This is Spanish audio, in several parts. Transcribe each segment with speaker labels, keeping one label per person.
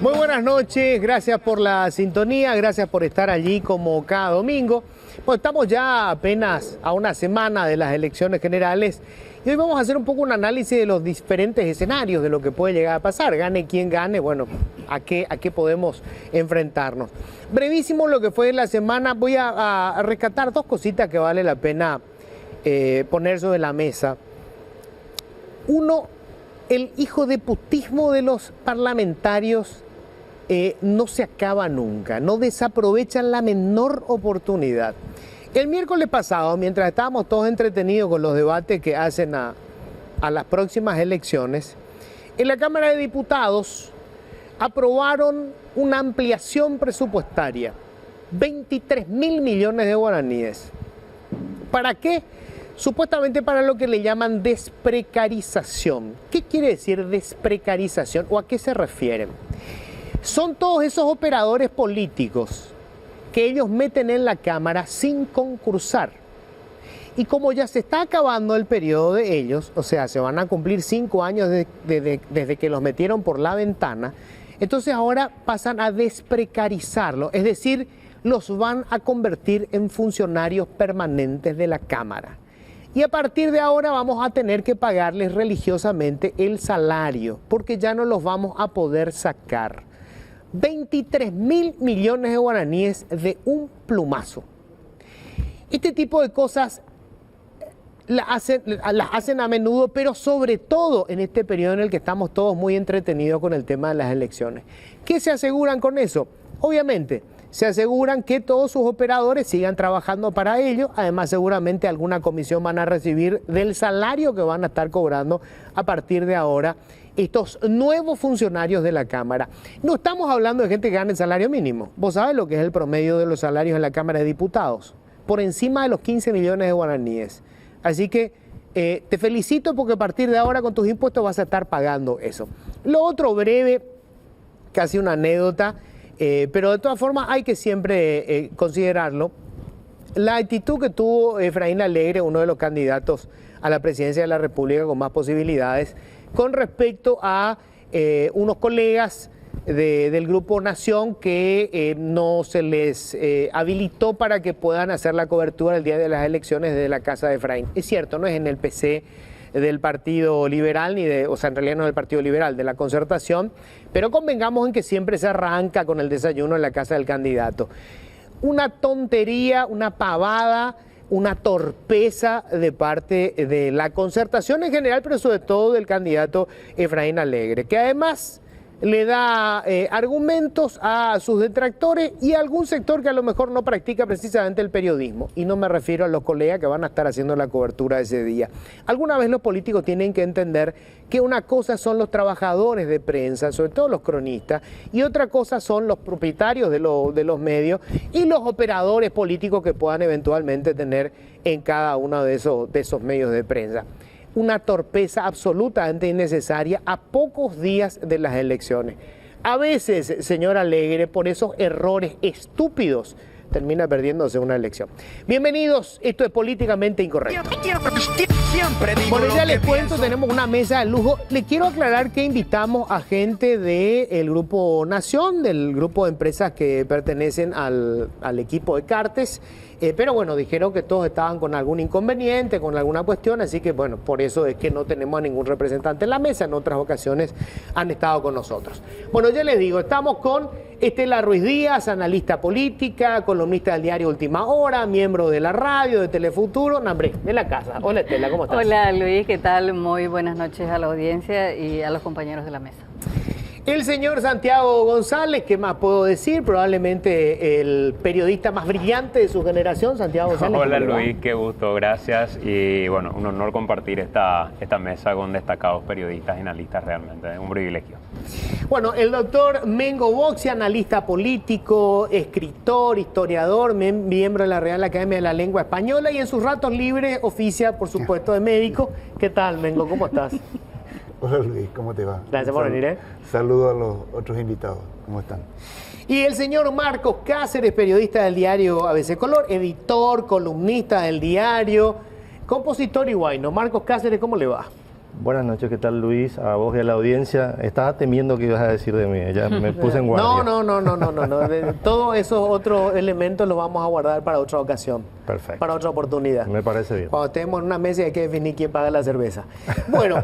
Speaker 1: Muy buenas noches, gracias por la sintonía, gracias por estar allí como cada domingo. Pues estamos ya apenas a una semana de las elecciones generales y hoy vamos a hacer un poco un análisis de los diferentes escenarios de lo que puede llegar a pasar. Gane quien gane, bueno, a qué podemos enfrentarnos. Brevísimo lo que fue la semana, voy a rescatar dos cositas que vale la pena poner sobre la mesa. Uno, el hijo de putismo de los parlamentarios no se acaba nunca, no desaprovechan la menor oportunidad. El miércoles pasado, mientras estábamos todos entretenidos con los debates que hacen a las próximas elecciones, en la Cámara de Diputados aprobaron una ampliación presupuestaria, 23.000 millones de guaraníes. ¿Para qué? Supuestamente para lo que le llaman desprecarización. ¿Qué quiere decir desprecarización o a qué se refieren? Son todos esos operadores políticos que ellos meten en la Cámara sin concursar. Y como ya se está acabando el periodo de ellos, o sea, se van a cumplir 5 años desde que los metieron por la ventana, entonces ahora pasan a desprecarizarlo, es decir, los van a convertir en funcionarios permanentes de la Cámara. Y a partir de ahora vamos a tener que pagarles religiosamente el salario, porque ya no los vamos a poder sacar. 23.000 millones de guaraníes de un plumazo. Este tipo de cosas las hacen a menudo, pero sobre todo en este periodo en el que estamos todos muy entretenidos con el tema de las elecciones. ¿Qué se aseguran con eso? Obviamente, se aseguran que todos sus operadores sigan trabajando para ello. Además, seguramente alguna comisión van a recibir del salario que van a estar cobrando a partir de ahora estos nuevos funcionarios de la Cámara. No estamos hablando de gente que gane el salario mínimo. Vos sabés lo que es el promedio de los salarios en la Cámara de Diputados. Por encima de los 15 millones de guaraníes. Así que te felicito porque a partir de ahora con tus impuestos vas a estar pagando eso. Lo otro breve, casi una anécdota, pero de todas formas hay que siempre considerarlo. La actitud que tuvo Efraín Alegre, uno de los candidatos a la presidencia de la República con más posibilidades, con respecto a unos colegas del Grupo Nación que no se les habilitó para que puedan hacer la cobertura el día de las elecciones desde la casa de Efraín. Es cierto, no es en el PC del Partido Liberal, o sea, en realidad no del Partido Liberal, de la Concertación, pero convengamos en que siempre se arranca con el desayuno en la casa del candidato. Una tontería, una pavada, una torpeza de parte de la Concertación en general, pero sobre todo del candidato Efraín Alegre, que además le da argumentos a sus detractores y a algún sector que a lo mejor no practica precisamente el periodismo. Y no me refiero a los colegas que van a estar haciendo la cobertura ese día. Alguna vez los políticos tienen que entender que una cosa son los trabajadores de prensa, sobre todo los cronistas, y otra cosa son los propietarios de los medios y los operadores políticos que puedan eventualmente tener en cada uno de esos medios de prensa. Una torpeza absolutamente innecesaria a pocos días de las elecciones. A veces, señor Alegre, por esos errores estúpidos, termina perdiéndose una elección. Bienvenidos, esto es Políticamente Incorrecto. Bueno, ya les cuento, tenemos una mesa de lujo. Les quiero aclarar que invitamos a gente del Grupo Nación, del grupo de empresas que pertenecen al equipo de Cartes. Pero bueno, dijeron que todos estaban con algún inconveniente, con alguna cuestión, así que bueno, por eso es que no tenemos a ningún representante en la mesa. En otras ocasiones han estado con nosotros. Bueno, ya les digo, estamos con Estela Ruiz Díaz, analista política, columnista del diario Última Hora, miembro de la radio, de Telefuturo, nombre de la casa. Hola Estela, ¿cómo estás?
Speaker 2: Hola Luis, ¿qué tal? Muy buenas noches a la audiencia y a los compañeros de la mesa.
Speaker 1: El señor Santiago González, ¿qué más puedo decir? Probablemente el periodista más brillante de su generación, Santiago González.
Speaker 3: Hola Luis, qué gusto, gracias. Y bueno, un honor compartir esta mesa con destacados periodistas y analistas, realmente, es un privilegio.
Speaker 1: Bueno, el doctor Mengo Boxi, analista político, escritor, historiador, miembro de la Real Academia de la Lengua Española y en sus ratos libres oficia, por supuesto, de médico. ¿Qué tal, Mengo? ¿Cómo estás?
Speaker 4: Hola Luis, ¿cómo te va?
Speaker 1: Gracias por venir.
Speaker 4: Saludo a los otros invitados, ¿cómo están?
Speaker 1: Y el señor Marcos Cáceres, periodista del diario ABC Color, editor, columnista del diario, compositor y guayno. Marcos Cáceres, ¿cómo le va?
Speaker 5: Buenas noches, ¿qué tal, Luis? A vos y a la audiencia. Estaba temiendo que ibas a decir de mí, ya me puse en guardia.
Speaker 1: No. Todos esos otros elementos los vamos a guardar para otra ocasión.
Speaker 5: Perfecto.
Speaker 1: Para otra oportunidad.
Speaker 5: Me parece bien.
Speaker 1: Cuando estemos en una mesa hay que definir quién paga la cerveza. Bueno,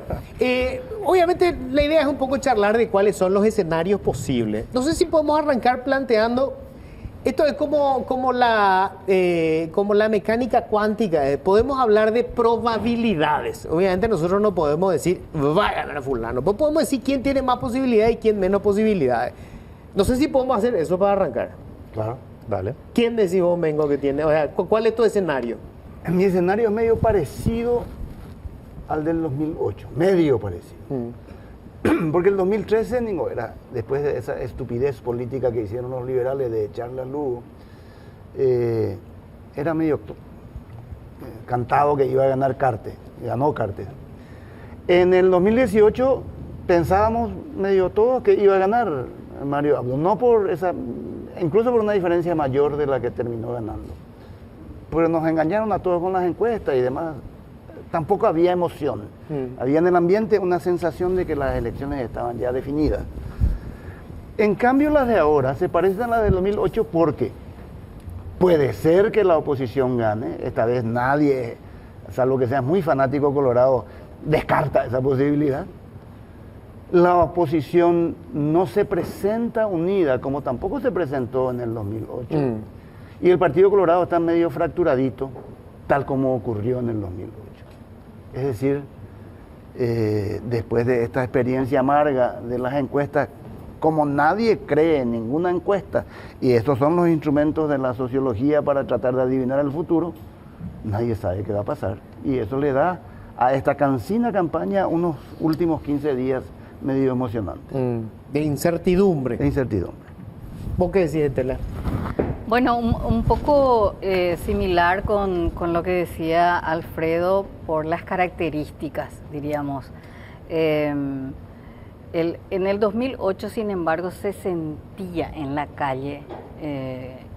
Speaker 1: obviamente la idea es un poco charlar de cuáles son los escenarios posibles. No sé si podemos arrancar planteando. Esto es como la mecánica cuántica. Podemos hablar de probabilidades. Obviamente nosotros no podemos decir va a ganar fulano. Pero podemos decir quién tiene más posibilidades y quién menos posibilidades. No sé si podemos hacer eso para arrancar.
Speaker 4: Claro.
Speaker 5: Dale.
Speaker 1: ¿Quién decís vos, Mengo, que tiene? O sea, ¿cuál es tu escenario?
Speaker 4: Mi escenario es medio parecido al del 2008. Medio parecido. Porque el 2013 era después de esa estupidez política que hicieron los liberales de echarle a Lugo, era medio cantado que iba a ganar Cartes, ganó Cartes. En el 2018 pensábamos medio todos que iba a ganar Mario Abdo, no por esa, incluso por una diferencia mayor de la que terminó ganando. Pero nos engañaron a todos con las encuestas y demás. Tampoco había emoción. Había en el ambiente una sensación de que las elecciones estaban ya definidas. En cambio, las de ahora se parecen a las del 2008 porque puede ser que la oposición gane. Esta vez nadie, salvo que sea muy fanático colorado, descarta esa posibilidad. La oposición no se presenta unida, como tampoco se presentó en el 2008. Y el Partido Colorado está medio fracturadito, tal como ocurrió en el 2008. Es decir, después de esta experiencia amarga de las encuestas, como nadie cree en ninguna encuesta, y estos son los instrumentos de la sociología para tratar de adivinar el futuro, nadie sabe qué va a pasar. Y eso le da a esta cansina campaña unos últimos 15 días medio emocionantes.
Speaker 1: De incertidumbre.
Speaker 4: De incertidumbre.
Speaker 1: ¿Vos qué decís, Estela?
Speaker 2: Bueno, un poco similar con lo que decía Alfredo por las características, diríamos. En el 2008, sin embargo, se sentía en la calle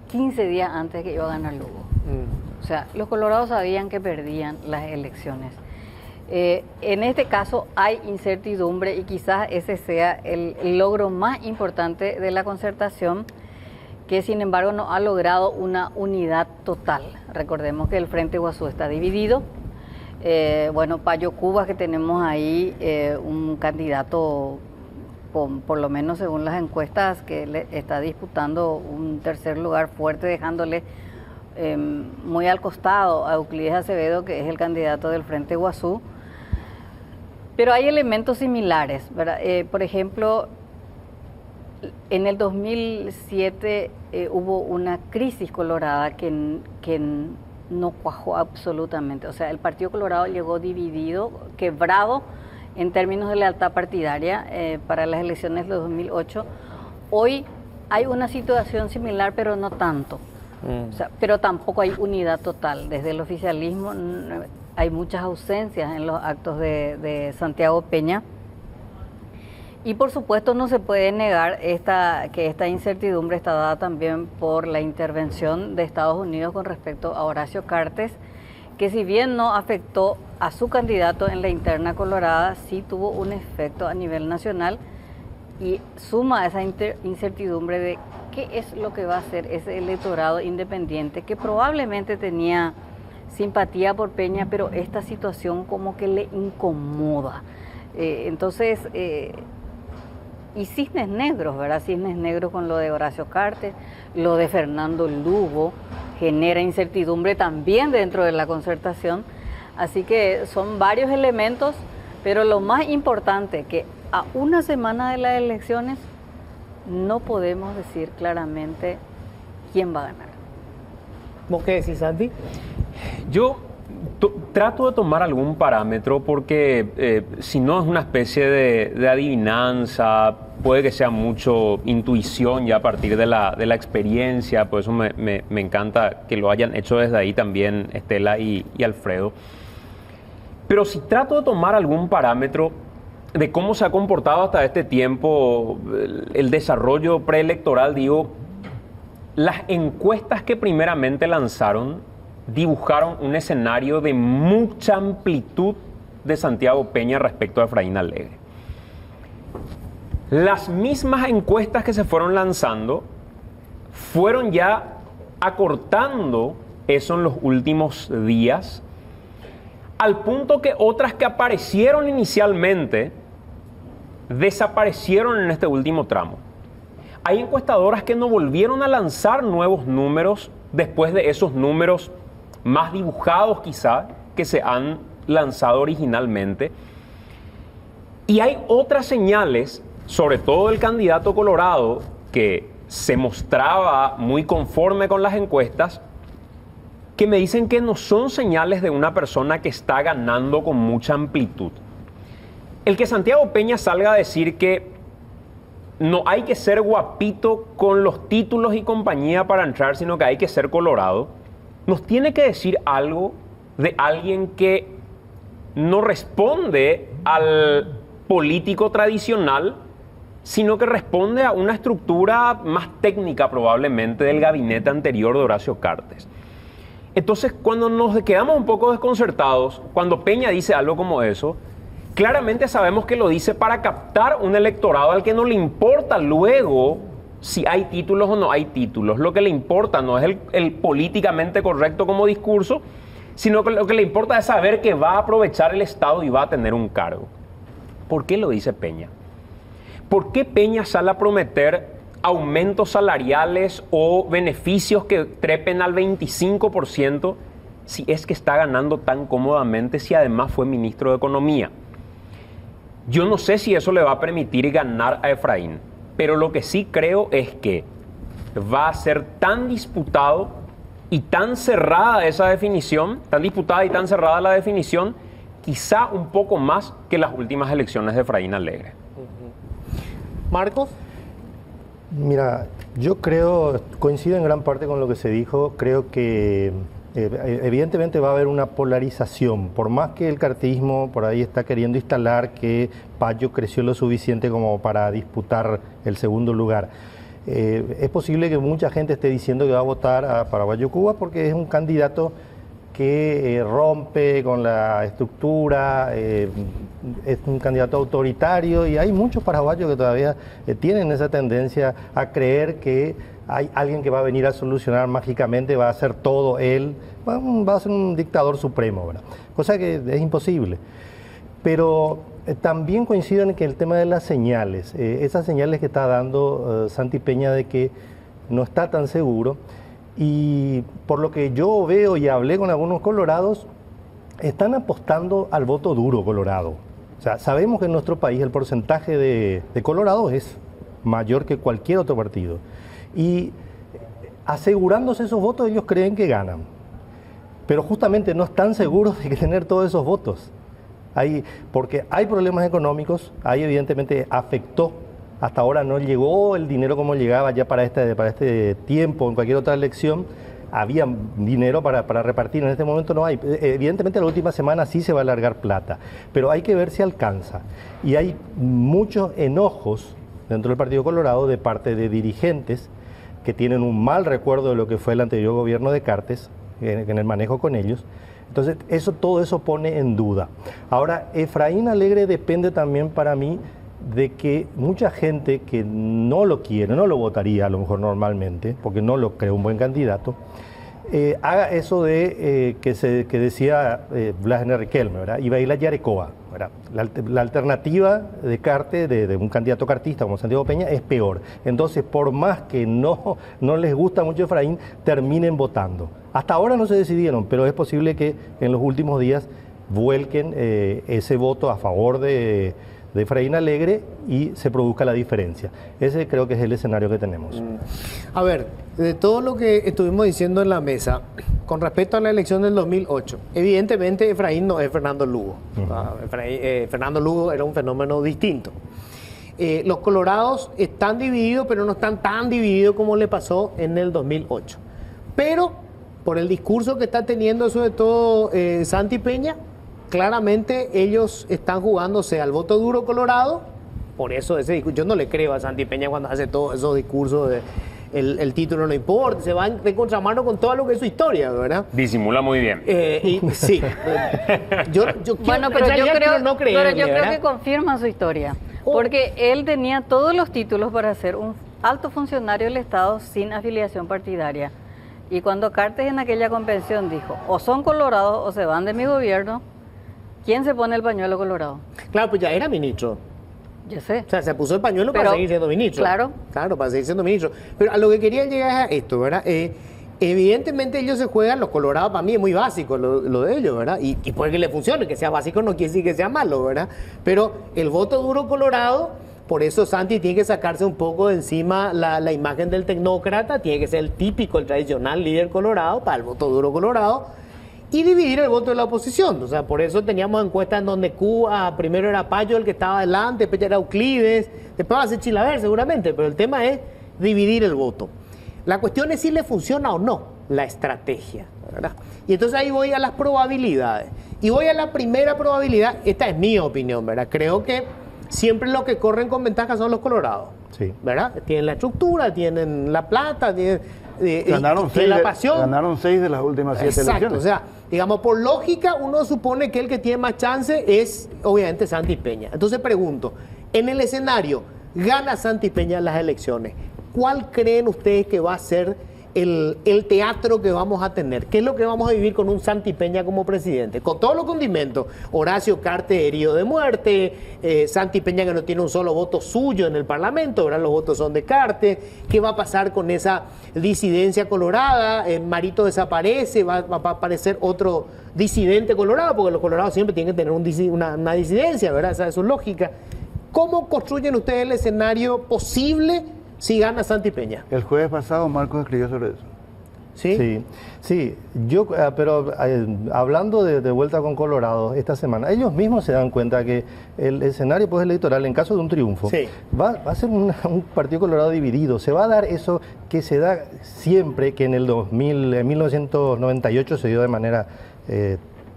Speaker 2: 15 días antes que iba a ganar Lugo. O sea, los colorados sabían que perdían las elecciones. En este caso hay incertidumbre y quizás ese sea el logro más importante de la concertación, que sin embargo no ha logrado una unidad total. Recordemos que el Frente Guazú está dividido. Payo Cubas, que tenemos ahí un candidato, por lo menos según las encuestas, que le está disputando un tercer lugar fuerte, dejándole muy al costado a Euclides Acevedo, que es el candidato del Frente Guazú. Pero hay elementos similares, ¿verdad? Por ejemplo, en el 2007 hubo una crisis colorada que no cuajó absolutamente. O sea, el Partido Colorado llegó dividido, quebrado en términos de lealtad partidaria para las elecciones de 2008. Hoy hay una situación similar, pero no tanto. O sea, pero tampoco hay unidad total. Desde el oficialismo hay muchas ausencias en los actos de Santiago Peña. Y por supuesto no se puede negar que esta incertidumbre está dada también por la intervención de Estados Unidos con respecto a Horacio Cartes, que si bien no afectó a su candidato en la interna colorada, sí tuvo un efecto a nivel nacional y suma esa incertidumbre de qué es lo que va a hacer ese electorado independiente que probablemente tenía simpatía por Peña, pero esta situación como que le incomoda. Y cisnes negros, ¿verdad? Cisnes negros con lo de Horacio Cartes, lo de Fernando Lugo, genera incertidumbre también dentro de la concertación. Así que son varios elementos, pero lo más importante que a una semana de las elecciones no podemos decir claramente quién va a ganar.
Speaker 1: ¿Vos qué decís, Santi?
Speaker 3: Yo trato de tomar algún parámetro porque si no es una especie de adivinanza, puede que sea mucho intuición ya a partir de la experiencia, por eso me encanta que lo hayan hecho desde ahí también Estela y Alfredo. Pero si trato de tomar algún parámetro de cómo se ha comportado hasta este tiempo el desarrollo preelectoral, digo, las encuestas que primeramente lanzaron dibujaron un escenario de mucha amplitud de Santiago Peña respecto a Efraín Alegre. Las mismas encuestas que se fueron lanzando fueron ya acortando eso en los últimos días, al punto que otras que aparecieron inicialmente desaparecieron en este último tramo. Hay encuestadoras que no volvieron a lanzar nuevos números después de esos números más dibujados quizá que se han lanzado originalmente. Y hay otras señales, sobre todo el candidato Colorado, que se mostraba muy conforme con las encuestas, que me dicen que no son señales de una persona que está ganando con mucha amplitud. El que Santiago Peña salga a decir que no hay que ser guapito con los títulos y compañía para entrar, sino que hay que ser Colorado, nos tiene que decir algo de alguien que no responde al político tradicional, sino que responde a una estructura más técnica probablemente del gabinete anterior de Horacio Cartes. Entonces, cuando nos quedamos un poco desconcertados, cuando Peña dice algo como eso, claramente sabemos que lo dice para captar un electorado al que no le importa luego si hay títulos o no hay títulos. Lo que le importa no es el políticamente correcto como discurso, sino que lo que le importa es saber que va a aprovechar el Estado y va a tener un cargo. ¿Por qué lo dice Peña? ¿Por qué Peña sale a prometer aumentos salariales o beneficios que trepen al 25% si es que está ganando tan cómodamente, si además fue ministro de Economía? Yo no sé si eso le va a permitir ganar a Efraín, pero lo que sí creo es que va a ser tan disputado y tan cerrada esa definición, tan disputada y tan cerrada la definición, quizá un poco más que las últimas elecciones de Efraín Alegre.
Speaker 1: Marcos.
Speaker 5: Mira, yo creo, coincido en gran parte con lo que se dijo, creo que evidentemente va a haber una polarización, por más que el cartismo por ahí está queriendo instalar que Payo creció lo suficiente como para disputar el segundo lugar. Es posible que mucha gente esté diciendo que va a votar a Paraguayo Cuba porque es un candidato que rompe con la estructura, es un candidato autoritario y hay muchos paraguayos que todavía tienen esa tendencia a creer que hay alguien que va a venir a solucionar mágicamente, va a hacer todo él, va a ser un dictador supremo, ¿verdad? Cosa que es imposible. Pero también coincido en que el tema de las señales, esas señales que está dando Santi Peña de que no está tan seguro, y por lo que yo veo y hablé con algunos colorados, están apostando al voto duro colorado. O sea, sabemos que en nuestro país el porcentaje de colorados es mayor que cualquier otro partido. Y asegurándose esos votos, ellos creen que ganan. Pero justamente no están seguros de tener todos esos votos. Porque hay problemas económicos, ahí evidentemente afectó. Hasta ahora no llegó el dinero como llegaba ya para este tiempo, en cualquier otra elección. Había dinero para repartir, en este momento no hay. Evidentemente la última semana sí se va a alargar plata, pero hay que ver si alcanza. Y hay muchos enojos dentro del Partido Colorado de parte de dirigentes que tienen un mal recuerdo de lo que fue el anterior gobierno de Cartes, en el manejo con ellos. Entonces todo eso pone en duda. Ahora, Efraín Alegre depende también para mí de que mucha gente que no lo quiere, no lo votaría a lo mejor normalmente, porque no lo cree un buen candidato, haga eso de que decía Blas N. Riquelme, ¿verdad? Iba a ir a Yarecoa, ¿verdad? La alternativa de Cartes, de un candidato cartista como Santiago Peña, es peor. Entonces, por más que no les gusta mucho Efraín, terminen votando. Hasta ahora no se decidieron, pero es posible que en los últimos días vuelquen ese voto a favor de Efraín Alegre y se produzca la diferencia. Ese creo que es el escenario que tenemos.
Speaker 1: A ver, de todo lo que estuvimos diciendo en la mesa, con respecto a la elección del 2008, evidentemente Efraín no es Fernando Lugo. Fernando Lugo era un fenómeno distinto. Los colorados están divididos, pero no están tan divididos como le pasó en el 2008. Pero, por el discurso que está teniendo sobre todo Santi Peña, claramente ellos están jugándose al voto duro colorado. Por eso yo no le creo a Santi Peña cuando hace todos esos discursos el título no importa, se va de contramano con todo lo que es su historia, ¿verdad?
Speaker 3: Disimula muy bien.
Speaker 1: Sí.
Speaker 2: Bueno, pero yo creo que confirma su historia, porque él tenía todos los títulos para ser un alto funcionario del Estado sin afiliación partidaria. Y cuando Cartes en aquella convención dijo, o son colorados o se van de mi gobierno, ¿quién se pone el pañuelo colorado?
Speaker 1: Claro, pues ya era ministro.
Speaker 2: Yo sé.
Speaker 1: O sea, se puso el pañuelo para seguir siendo ministro.
Speaker 2: Claro.
Speaker 1: Claro, para seguir siendo ministro. Pero a lo que quería llegar es a esto, ¿verdad? Evidentemente ellos se juegan, los colorados para mí es muy básico lo de ellos, ¿verdad? Y puede que le funcione, que sea básico no quiere decir que sea malo, ¿verdad? Pero el voto duro colorado, por eso Santi tiene que sacarse un poco de encima la imagen del tecnócrata, tiene que ser el típico, el tradicional líder colorado para el voto duro colorado y dividir el voto de la oposición. O sea, por eso teníamos encuestas en donde Cuba, primero era Payo el que estaba adelante, después era Euclides, después va a ser Chilaver seguramente, pero el tema es dividir el voto. La cuestión es si le funciona o no la estrategia, ¿verdad? Y entonces ahí voy a las probabilidades. Y voy a la primera probabilidad, esta es mi opinión, ¿verdad? Creo que siempre los que corren con ventaja son los colorados,
Speaker 5: sí,
Speaker 1: ¿verdad? Tienen la estructura, tienen la plata, tienen
Speaker 4: la
Speaker 1: pasión.
Speaker 4: Ganaron 6 de las últimas 7 elecciones.
Speaker 1: O sea, digamos, por lógica, uno supone que el que tiene más chance es, obviamente, Santi Peña. Entonces pregunto, en el escenario, gana Santi Peña las elecciones, ¿cuál creen ustedes que va a ser el teatro que vamos a tener? ¿Qué es lo que vamos a vivir con un Santi Peña como presidente? Con todos los condimentos. Horacio Cartes herido de muerte, Santi Peña que no tiene un solo voto suyo en el Parlamento, ahora los votos son de Cartes. ¿Qué va a pasar con esa disidencia colorada? Marito desaparece, va a aparecer otro disidente colorado, porque los colorados siempre tienen que tener una disidencia, ¿verdad? Esa es su lógica. ¿Cómo construyen ustedes el escenario posible si gana Santi Peña?
Speaker 4: El jueves pasado Marcos escribió sobre eso.
Speaker 1: Sí,
Speaker 5: yo, pero hablando de vuelta con Colorado esta semana, ellos mismos se dan cuenta que el escenario postelectoral, en caso de un triunfo,
Speaker 1: sí,
Speaker 5: va a ser un partido colorado dividido. Se va a dar eso que se da siempre, que en el 1998 se dio de manera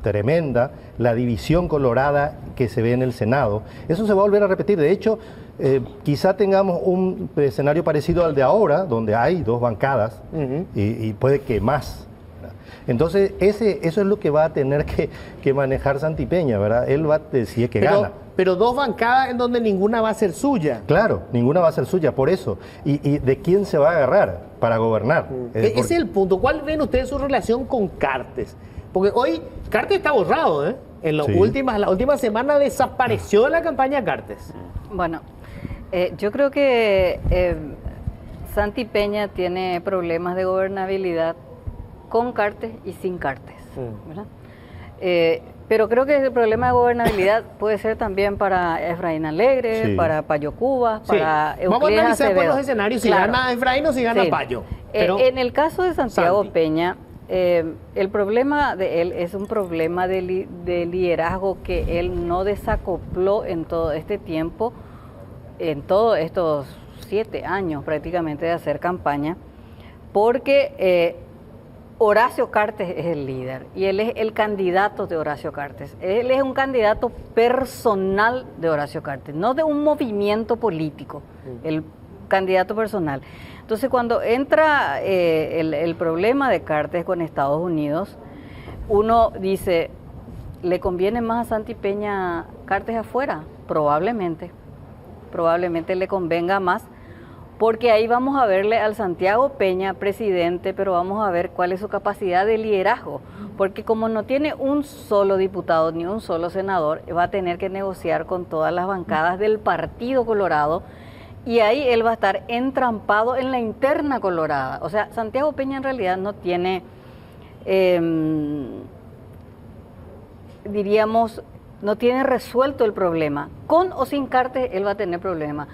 Speaker 5: tremenda, la división colorada que se ve en el Senado. Eso se va a volver a repetir. De hecho, quizá tengamos un escenario parecido al de ahora, donde hay 2 bancadas y puede que más. Entonces, eso es lo que va a tener que manejar Santi Peña, ¿verdad? Él va a decir que gana.
Speaker 1: Pero 2 bancadas en donde ninguna va a ser suya.
Speaker 5: Claro, ninguna va a ser suya, por eso. ¿Y de quién se va a agarrar para gobernar?
Speaker 1: Ese es el punto. ¿Cuál ven ustedes su relación con Cartes? Porque hoy Cartes está borrado, ¿eh? En la última semana desapareció de la campaña Cartes.
Speaker 2: Bueno, yo creo que Santi Peña tiene problemas de gobernabilidad con Cartes y sin Cartes, ¿verdad? Pero creo que el problema de gobernabilidad puede ser también para Efraín Alegre, sí, para Payo Cubas, para Euclides
Speaker 1: Vamos a analizar
Speaker 2: Acevedo.
Speaker 1: Por los escenarios, si gana Efraín o si gana Payo.
Speaker 2: Pero en el caso de Santiago Peña, el problema de él es un problema de liderazgo que él no desacopló en todo este tiempo, en todos estos 7 años prácticamente de hacer campaña, porque Horacio Cartes es el líder y él es el candidato de Horacio Cartes. Él es un candidato personal de Horacio Cartes, no de un movimiento político, el candidato personal. Entonces, cuando entra el problema de Cartes con Estados Unidos, uno dice, ¿le conviene más a Santi Peña Cartes afuera? Probablemente le convenga más, porque ahí vamos a verle al Santiago Peña presidente, pero vamos a ver cuál es su capacidad de liderazgo, porque como no tiene un solo diputado ni un solo senador, va a tener que negociar con todas las bancadas del Partido Colorado, y ahí él va a estar entrampado en la interna colorada. O sea, Santiago Peña en realidad no tiene, no tiene resuelto el problema. Con o sin Cartes, él va a tener problema.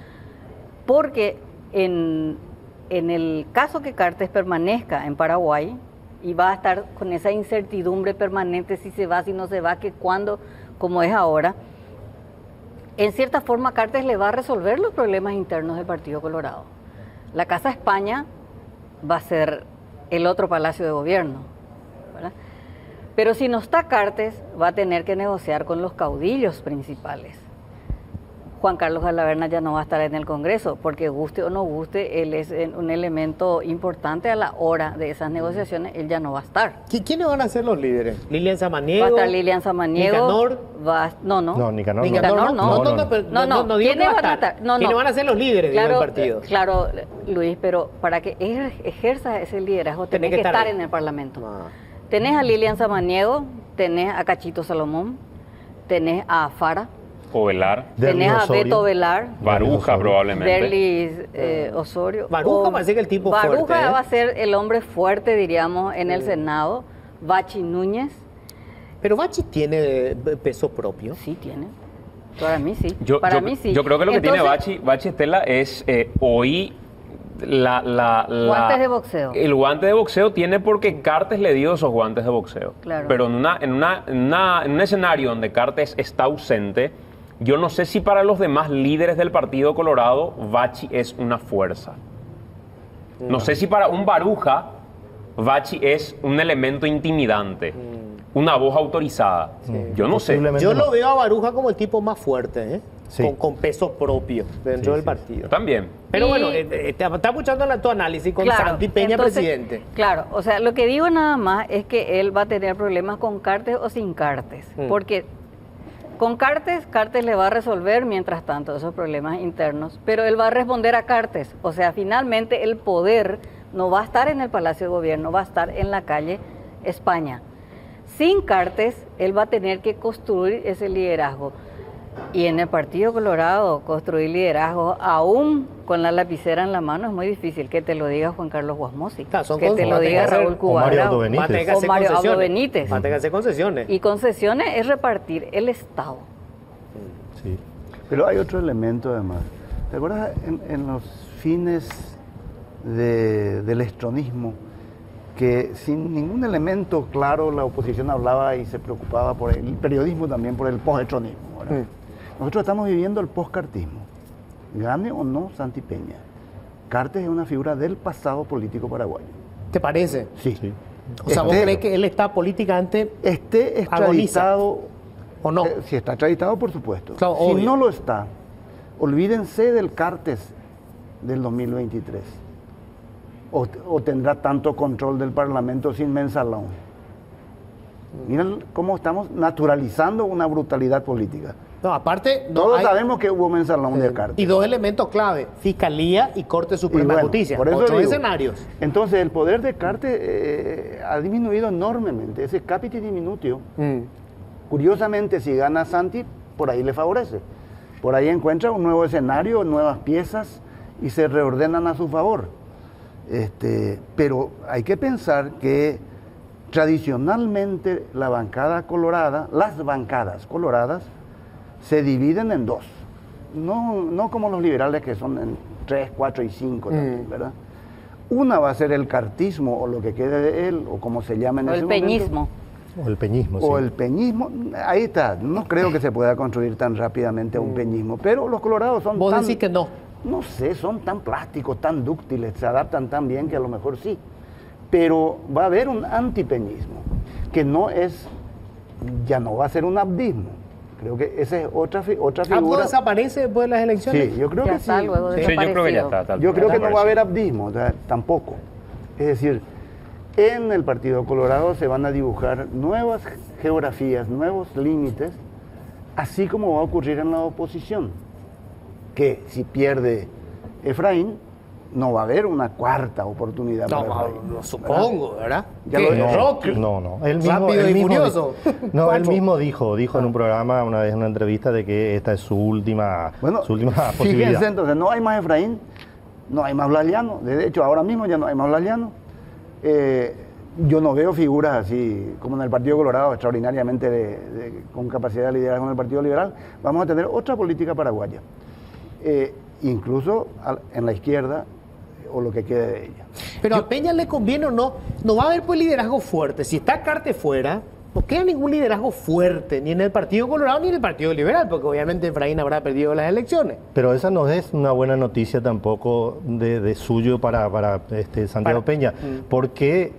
Speaker 2: Porque en el caso que Cartes permanezca en Paraguay, y va a estar con esa incertidumbre permanente, si se va, si no se va, que cuándo, como es ahora, en cierta forma Cartes le va a resolver los problemas internos del Partido Colorado. La Casa España va a ser el otro palacio de gobierno, ¿verdad? Pero si no está Cartes, va a tener que negociar con los caudillos principales. Juan Carlos Alaverna ya no va a estar en el Congreso, porque guste o no guste, él es un elemento importante a la hora de esas negociaciones, él ya no va a estar.
Speaker 1: ¿Quiénes van a ser los líderes? ¿Lilian Samaniego?
Speaker 2: Va a estar Lilian Samaniego.
Speaker 1: ¿Nicanor?
Speaker 2: No.
Speaker 5: No, Nicanor no.
Speaker 2: Nicanor
Speaker 1: No digo que va a estar. ¿Quiénes van a ser los líderes del partido?
Speaker 2: Claro, Luis, pero para que ejerza ese liderazgo tenés que estar en el Parlamento. Tenés a Lilian Samaniego, tenés a Cachito Salomón, tenés a Fara,
Speaker 3: Ovelar,
Speaker 2: tenés a Beto Velar,
Speaker 3: Baruja probablemente.
Speaker 2: Derlis Osorio.
Speaker 1: Baruja parece que el tipo
Speaker 2: Baruja
Speaker 1: fuerte.
Speaker 2: va a ser el hombre fuerte, diríamos, en el Senado. Bachi Núñez.
Speaker 1: Pero Bachi tiene peso propio.
Speaker 2: Sí, tiene. Para mí sí.
Speaker 3: Para
Speaker 2: mí sí.
Speaker 3: Yo creo que lo que tiene Bachi Estela es hoy
Speaker 2: guantes de boxeo.
Speaker 3: El guante de boxeo tiene porque Cartes le dio esos guantes de boxeo.
Speaker 2: Claro.
Speaker 3: Pero en un escenario donde Cartes está ausente, yo no sé si para los demás líderes del Partido Colorado Bachi es una fuerza. No sé si para un Baruja Bachi es un elemento intimidante, una voz autorizada. Yo no sé.
Speaker 1: Yo lo veo a Baruja como el tipo más fuerte,
Speaker 5: Sí.
Speaker 1: con peso propio dentro del partido.
Speaker 3: También.
Speaker 1: Pero bueno, está escuchando tu análisis con Santi Peña,
Speaker 2: entonces,
Speaker 1: presidente.
Speaker 2: Claro, o sea, lo que digo nada más es que él va a tener problemas con Cartes o sin Cartes, porque con Cartes le va a resolver mientras tanto esos problemas internos, pero él va a responder a Cartes, o sea, finalmente el poder no va a estar en el Palacio de Gobierno, va a estar en la calle España. Sin Cartes, él va a tener que construir ese liderazgo. Y en el Partido Colorado, construir liderazgo, aún con la lapicera en la mano, es muy difícil. Que te lo diga Juan Carlos Guasmosi, que te lo diga Raúl Cubarra,
Speaker 5: o
Speaker 2: Mario Abdo Benítez.
Speaker 1: Va a tener que hacer concesiones.
Speaker 2: Y concesiones es repartir el Estado.
Speaker 5: Sí.
Speaker 4: Pero hay otro elemento además. ¿Te acuerdas en los fines del estronismo, que sin ningún elemento claro la oposición hablaba y se preocupaba por el periodismo también por el post-estronismo? Nosotros estamos viviendo el post-cartismo. Gane o no Santi Peña, Cartes es una figura del pasado político paraguayo.
Speaker 1: ¿Te parece?
Speaker 4: Sí.
Speaker 1: O sea, ¿vos crees que él está políticamente
Speaker 4: extraditado
Speaker 1: o no?
Speaker 4: Si está extraditado, por supuesto.
Speaker 1: Claro,
Speaker 4: si
Speaker 1: obvio.
Speaker 4: no lo está, olvídense del Cartes del 2023. O tendrá tanto control del Parlamento sin mensalón. Miren cómo estamos naturalizando una brutalidad política.
Speaker 1: No, aparte...
Speaker 4: Todos sabemos que hubo mensalón de Cartes.
Speaker 1: Y dos elementos clave, Fiscalía y Corte Suprema de Justicia.
Speaker 4: Por eso
Speaker 1: 8
Speaker 4: digo,
Speaker 1: escenarios.
Speaker 4: Entonces, el poder de Cartes ha disminuido enormemente. Ese capite diminutio, curiosamente, si gana Santi, por ahí le favorece. Por ahí encuentra un nuevo escenario, nuevas piezas y se reordenan a su favor. Pero hay que pensar que tradicionalmente la bancada colorada, las bancadas coloradas, se dividen en dos. No como los liberales que son en 3, 4 y 5 también, ¿verdad? Una va a ser el cartismo o lo que quede de él, o como se llama en ese momento.
Speaker 2: O el peñismo.
Speaker 5: O el peñismo,
Speaker 4: O el peñismo. Ahí está. No creo que se pueda construir tan rápidamente un peñismo. Pero los colorados son
Speaker 1: Vos decís que no.
Speaker 4: No sé, son tan plásticos, tan dúctiles, se adaptan tan bien que a lo mejor sí. Pero va a haber un antipeñismo, que ya no va a ser un abdismo. Creo que esa es otra figura.
Speaker 1: ¿Abdo desaparece después de las elecciones?
Speaker 4: Sí, yo creo
Speaker 2: Ya
Speaker 4: que
Speaker 2: está,
Speaker 4: sí.
Speaker 2: luego
Speaker 3: Sí, yo creo que ya está.
Speaker 4: Yo creo que no va a haber abdismo, o sea, tampoco. Es decir, en el Partido Colorado se van a dibujar nuevas geografías, nuevos límites, así como va a ocurrir en la oposición, que si pierde Efraín, no va a haber una cuarta oportunidad para Efraín.
Speaker 1: Lo supongo, ¿verdad?
Speaker 4: Ya
Speaker 1: ¿Qué?
Speaker 4: lo-
Speaker 1: Rocky.
Speaker 5: No.
Speaker 1: Rápido y furioso.
Speaker 5: Él mismo dijo en un programa, una vez en una entrevista, de que esta es su última
Speaker 4: Fíjense
Speaker 5: posibilidad.
Speaker 4: entonces, no hay más Efraín, no hay más Blaliano, de hecho ahora mismo ya no hay más Blaliano. Yo no veo figuras así como en el Partido Colorado, extraordinariamente con capacidad de liderazgo en el Partido Liberal. Vamos a tener otra política paraguaya, incluso en la izquierda o lo que quede de ella.
Speaker 1: Pero a Peña le conviene o no. No va a haber pues liderazgo fuerte. Si está Cartes fuera, no queda ningún liderazgo fuerte, ni en el Partido Colorado ni en el Partido Liberal, porque obviamente Efraín habrá perdido las elecciones.
Speaker 5: Pero esa no es una buena noticia tampoco de suyo para Santiago Peña, porque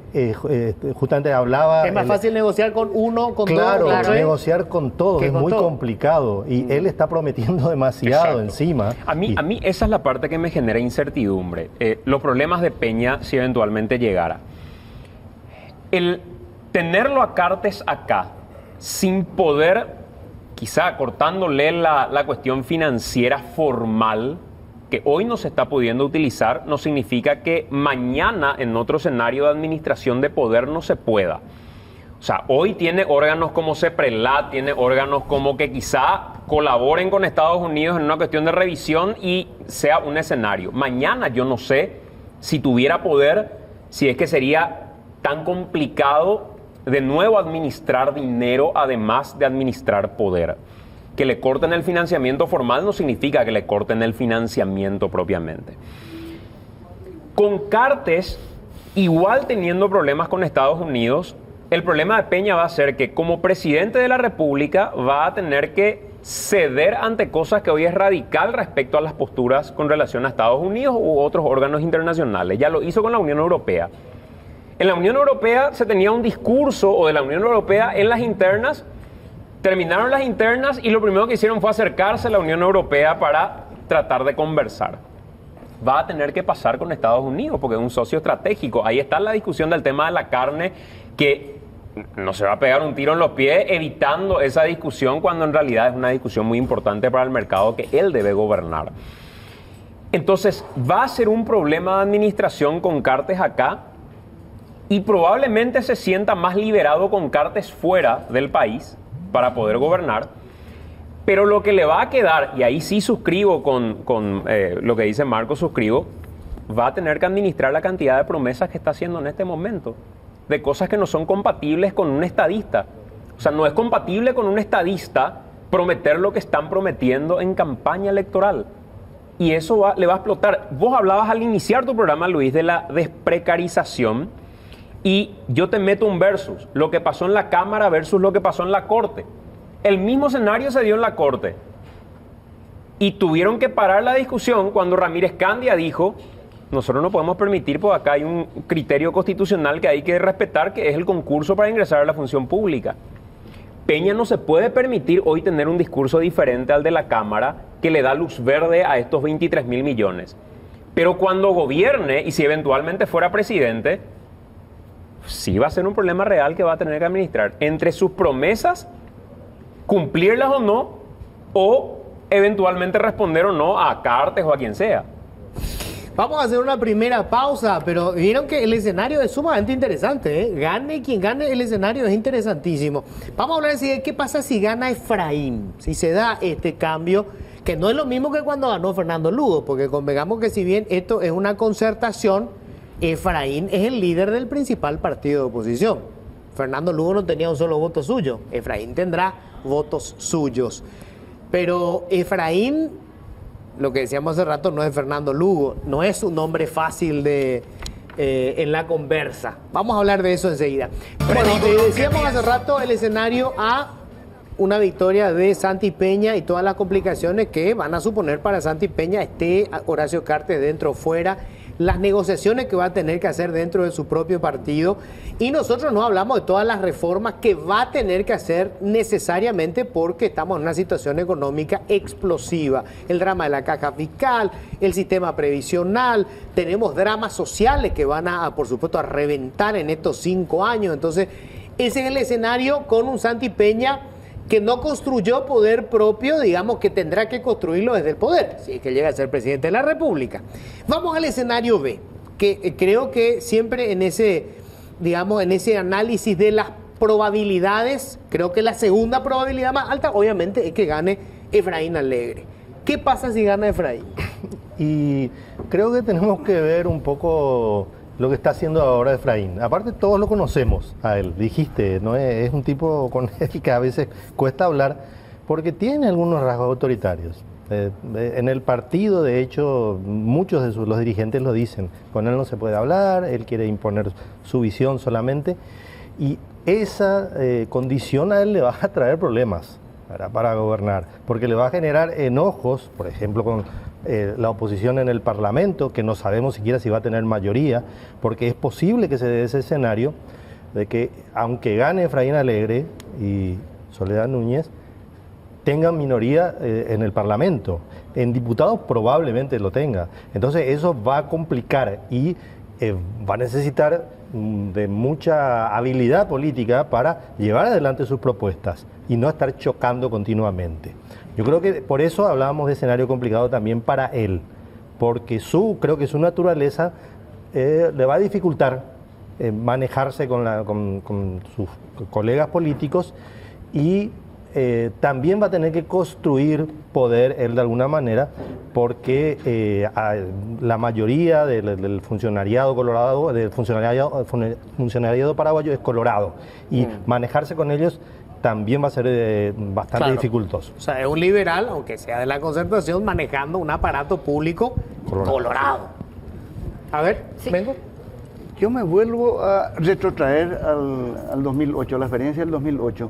Speaker 5: justamente hablaba...
Speaker 1: Es más fácil negociar con uno, con
Speaker 5: claro,
Speaker 1: dos.
Speaker 5: Claro, negociar con todos es muy complicado y él está prometiendo demasiado. Exacto. Encima.
Speaker 3: A mí esa es la parte que me genera incertidumbre. Los problemas de Peña si eventualmente llegara. El tenerlo a Cartes acá, sin poder, quizá cortándole la cuestión financiera formal, que hoy no se está pudiendo utilizar, no significa que mañana en otro escenario de administración de poder no se pueda. O sea, hoy tiene órganos como CEPRELAT, tiene órganos como que quizá colaboren con Estados Unidos en una cuestión de revisión y sea un escenario. Mañana yo no sé si tuviera poder, si es que sería tan complicado de nuevo administrar dinero, además de administrar poder. Que le corten el financiamiento formal no significa que le corten el financiamiento propiamente. Con Cartes, igual teniendo problemas con Estados Unidos, el problema de Peña va a ser que como presidente de la República va a tener que ceder ante cosas que hoy es radical respecto a las posturas con relación a Estados Unidos u otros órganos internacionales. Ya lo hizo con la Unión Europea. En la Unión Europea se tenía un discurso, o de la Unión Europea en las internas, terminaron las internas y lo primero que hicieron fue acercarse a la Unión Europea para tratar de conversar. Va a tener que pasar con Estados Unidos porque es un socio estratégico. Ahí está la discusión del tema de la carne, que no se va a pegar un tiro en los pies evitando esa discusión cuando en realidad es una discusión muy importante para el mercado que él debe gobernar. Entonces va a ser un problema de administración con Cartes acá, y probablemente se sienta más liberado con Cartes fuera del país para poder gobernar, pero lo que le va a quedar, y ahí sí suscribo con lo que dice Marco, suscribo, va a tener que administrar la cantidad de promesas que está haciendo en este momento, de cosas que no son compatibles con un estadista. O sea, no es compatible con un estadista prometer lo que están prometiendo en campaña electoral. Y eso le va a explotar. Vos hablabas al iniciar tu programa, Luis, de la desprecarización. Y yo te meto un versus, lo que pasó en la Cámara versus lo que pasó en la Corte. El mismo escenario se dio en la Corte. Y tuvieron que parar la discusión cuando Ramírez Candia dijo, nosotros no podemos permitir, porque acá hay un criterio constitucional que hay que respetar, que es el concurso para ingresar a la función pública. Peña no se puede permitir hoy tener un discurso diferente al de la Cámara que le da luz verde a estos 23.000 millones. Pero cuando gobierne, y si eventualmente fuera presidente, sí va a ser un problema real que va a tener que administrar. Entre sus promesas, cumplirlas o no, o eventualmente responder o no a Cartes o a quien sea.
Speaker 1: Vamos a hacer una primera pausa, pero vieron que el escenario es sumamente interesante, ¿eh? Gane quien gane, el escenario es interesantísimo. Vamos a hablar de qué pasa si gana Efraín, si se da este cambio, que no es lo mismo que cuando ganó Fernando Lugo, porque convengamos que si bien esto es una concertación, Efraín es el líder del principal partido de oposición. Fernando Lugo no tenía un solo voto suyo. Efraín tendrá votos suyos. Pero Efraín, lo que decíamos hace rato, no es Fernando Lugo. No es un nombre fácil en la conversa. Vamos a hablar de eso enseguida. Bueno, decíamos hace rato el escenario a una victoria de Santi Peña y todas las complicaciones que van a suponer para Santi Peña, esté Horacio Cartes dentro o fuera, las negociaciones que va a tener que hacer dentro de su propio partido. Y nosotros no hablamos de todas las reformas que va a tener que hacer necesariamente porque estamos en una situación económica explosiva. El drama de la caja fiscal, el sistema previsional, tenemos dramas sociales que van a, por supuesto, a reventar en estos 5 años. Entonces, ese es el escenario con un Santi Peña que no construyó poder propio, digamos que tendrá que construirlo desde el poder, si es que llega a ser presidente de la República. Vamos al escenario B, que creo que siempre en ese, digamos, en ese análisis de las probabilidades, creo que la segunda probabilidad más alta, obviamente, es que gane Efraín Alegre. ¿Qué pasa si gana Efraín?
Speaker 5: Y creo que tenemos que ver un poco lo que está haciendo ahora Efraín. Aparte, todos lo conocemos a él, dijiste, ¿no? Es un tipo con el que a veces cuesta hablar porque tiene algunos rasgos autoritarios. En el partido, de hecho, muchos de los dirigentes lo dicen. Con él no se puede hablar, él quiere imponer su visión solamente. Y esa condición a él le va a traer problemas, ¿verdad?, para gobernar, porque le va a generar enojos, por ejemplo, con la oposición en el Parlamento, que no sabemos siquiera si va a tener mayoría, porque es posible que se dé ese escenario de que, aunque gane Efraín Alegre y Soledad Núñez, tengan minoría en el Parlamento. En diputados probablemente lo tenga. Entonces eso va a complicar y va a necesitar de mucha habilidad política para llevar adelante sus propuestas y no estar chocando continuamente. Yo creo que por eso hablábamos de escenario complicado también para él, porque creo que su naturaleza le va a dificultar manejarse con sus colegas políticos y también va a tener que construir poder él de alguna manera, porque la mayoría del funcionariado colorado, del funcionariado paraguayo es colorado, y manejarse con ellos también va a ser bastante dificultoso.
Speaker 1: O sea, es un liberal, aunque sea de la Concertación, manejando un aparato público colorado. A ver,
Speaker 2: Sí.
Speaker 1: vengo.
Speaker 4: Yo me vuelvo a retrotraer al 2008, a la experiencia del 2008,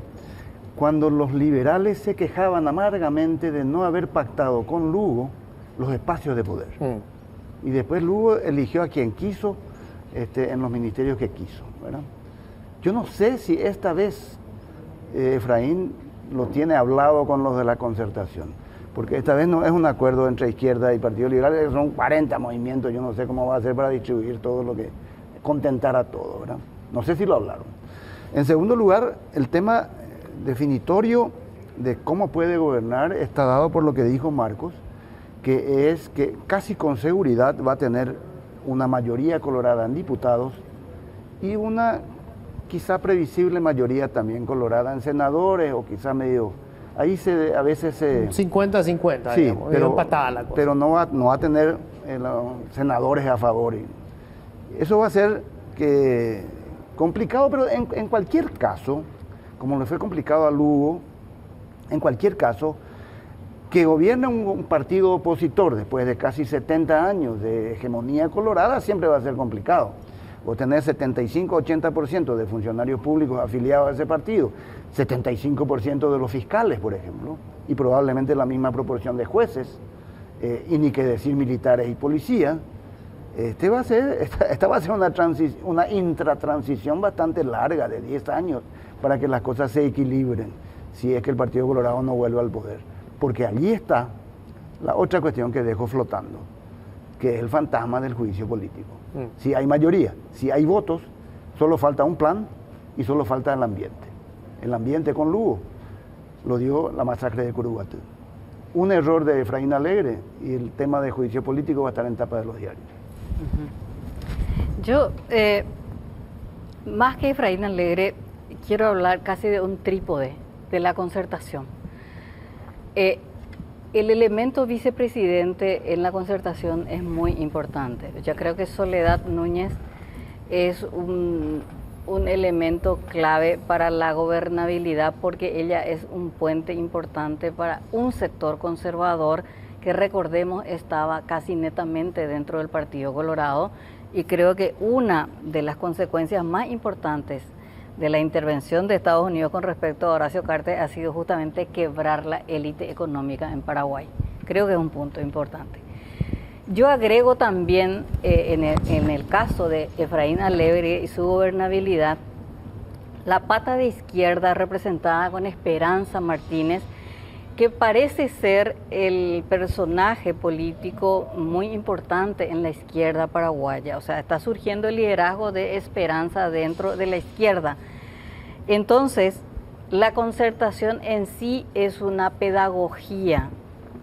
Speaker 4: cuando los liberales se quejaban amargamente de no haber pactado con Lugo los espacios de poder. Y después Lugo eligió a quien quiso en los ministerios que quiso, ¿verdad? Yo no sé si esta vez Efraín lo tiene hablado con los de la Concertación, porque esta vez no es un acuerdo entre izquierda y Partido Liberal, son 40 movimientos, yo no sé cómo va a ser para distribuir todo lo que, contentar a todo, ¿verdad? No sé si lo hablaron. En segundo lugar, el tema definitorio de cómo puede gobernar está dado por lo que dijo Marcos, que es que casi con seguridad va a tener una mayoría colorada en diputados y una quizá previsible mayoría también colorada en senadores, o quizá medio, ahí a veces se...
Speaker 1: 50-50,
Speaker 4: sí,
Speaker 1: digamos,
Speaker 4: pero,
Speaker 1: empatada la cosa.
Speaker 4: pero no va a tener los senadores a favor. Eso va a ser complicado, pero en cualquier caso, como le fue complicado a Lugo, en cualquier caso, que gobierne un partido opositor después de casi 70 años de hegemonía colorada siempre va a ser complicado. O tener 75-80% de funcionarios públicos afiliados a ese partido, 75% de los fiscales, por ejemplo, y probablemente la misma proporción de jueces, y ni que decir militares y policías. Esta va a ser una intratransición bastante larga, de 10 años, para que las cosas se equilibren, si es que el Partido Colorado no vuelve al poder. Porque allí está la otra cuestión que dejo flotando, que es el fantasma del juicio político. Si hay mayoría, si hay votos, solo falta un plan y solo falta el ambiente. El ambiente con Lugo, lo dio la masacre de Curuguatú. Un error de Efraín Alegre y el tema de juicio político va a estar en tapa de los diarios.
Speaker 2: Yo, más que Efraín Alegre, quiero hablar casi de un trípode de la Concertación. El elemento vicepresidente en la Concertación es muy importante. Yo creo que Soledad Núñez es un elemento clave para la gobernabilidad, porque ella es un puente importante para un sector conservador que, recordemos, estaba casi netamente dentro del Partido Colorado, y creo que una de las consecuencias más importantes de la intervención de Estados Unidos con respecto a Horacio Cartes ha sido justamente quebrar la élite económica en Paraguay. Creo que es un punto importante. Yo agrego también, en el caso de Efraín Alegre y su gobernabilidad, la pata de izquierda representada con Esperanza Martínez, que parece ser el personaje político muy importante en la izquierda paraguaya. O sea, está surgiendo el liderazgo de Esperanza dentro de la izquierda. Entonces, la Concertación en sí es una pedagogía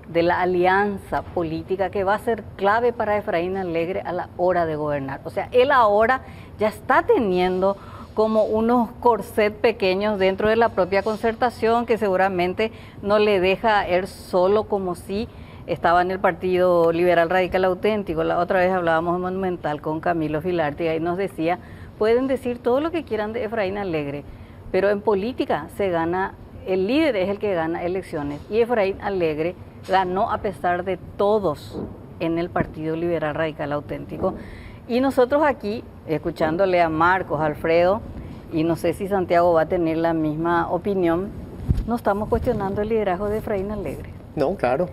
Speaker 2: de la alianza política que va a ser clave para Efraín Alegre a la hora de gobernar. O sea, él ahora ya está teniendo como unos corsets pequeños dentro de la propia Concertación, que seguramente no le deja ir solo como si estaba en el Partido Liberal Radical Auténtico. La otra vez hablábamos en Monumental con Camilo Filártiga y nos decía, pueden decir todo lo que quieran de Efraín Alegre, pero en política se gana, el líder es el que gana elecciones, y Efraín Alegre ganó a pesar de todos en el Partido Liberal Radical Auténtico. Y nosotros aquí, escuchándole a Marcos, a Alfredo y no sé si Santiago va a tener la misma opinión, no estamos cuestionando el liderazgo de Efraín Alegre.
Speaker 1: No, claro.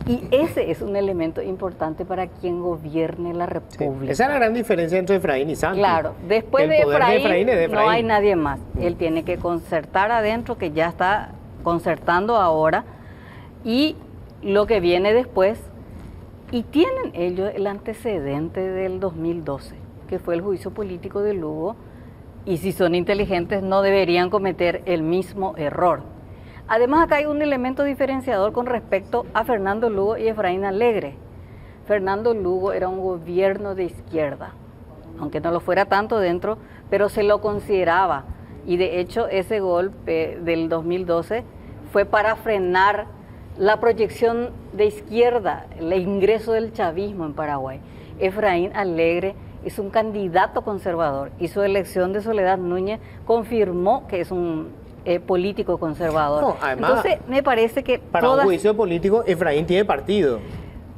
Speaker 2: Y ese es un elemento importante para quien gobierne la República.
Speaker 1: Sí. Esa es la gran diferencia entre Efraín y Santi.
Speaker 2: Claro, después
Speaker 1: El
Speaker 2: de
Speaker 1: poder de
Speaker 2: Efraín,
Speaker 1: Efraín es de
Speaker 2: no hay
Speaker 1: Efraín.
Speaker 2: nadie más. Él tiene que concertar adentro, que ya está concertando ahora, y lo que viene después. Y tienen ellos el antecedente del 2012, que fue el juicio político de Lugo, y si son inteligentes no deberían cometer el mismo error. Además, acá hay un elemento diferenciador con respecto a Fernando Lugo y Efraín Alegre. Fernando Lugo era un gobierno de izquierda, aunque no lo fuera tanto dentro, pero se lo consideraba. Y de hecho, ese golpe del 2012 fue para frenar la proyección de izquierda, el ingreso del chavismo en Paraguay. Efraín Alegre es un candidato conservador y su elección de Soledad Núñez confirmó que es un político conservador.
Speaker 1: No, además,
Speaker 2: entonces, me parece que
Speaker 1: para un juicio político, Efraín tiene partido.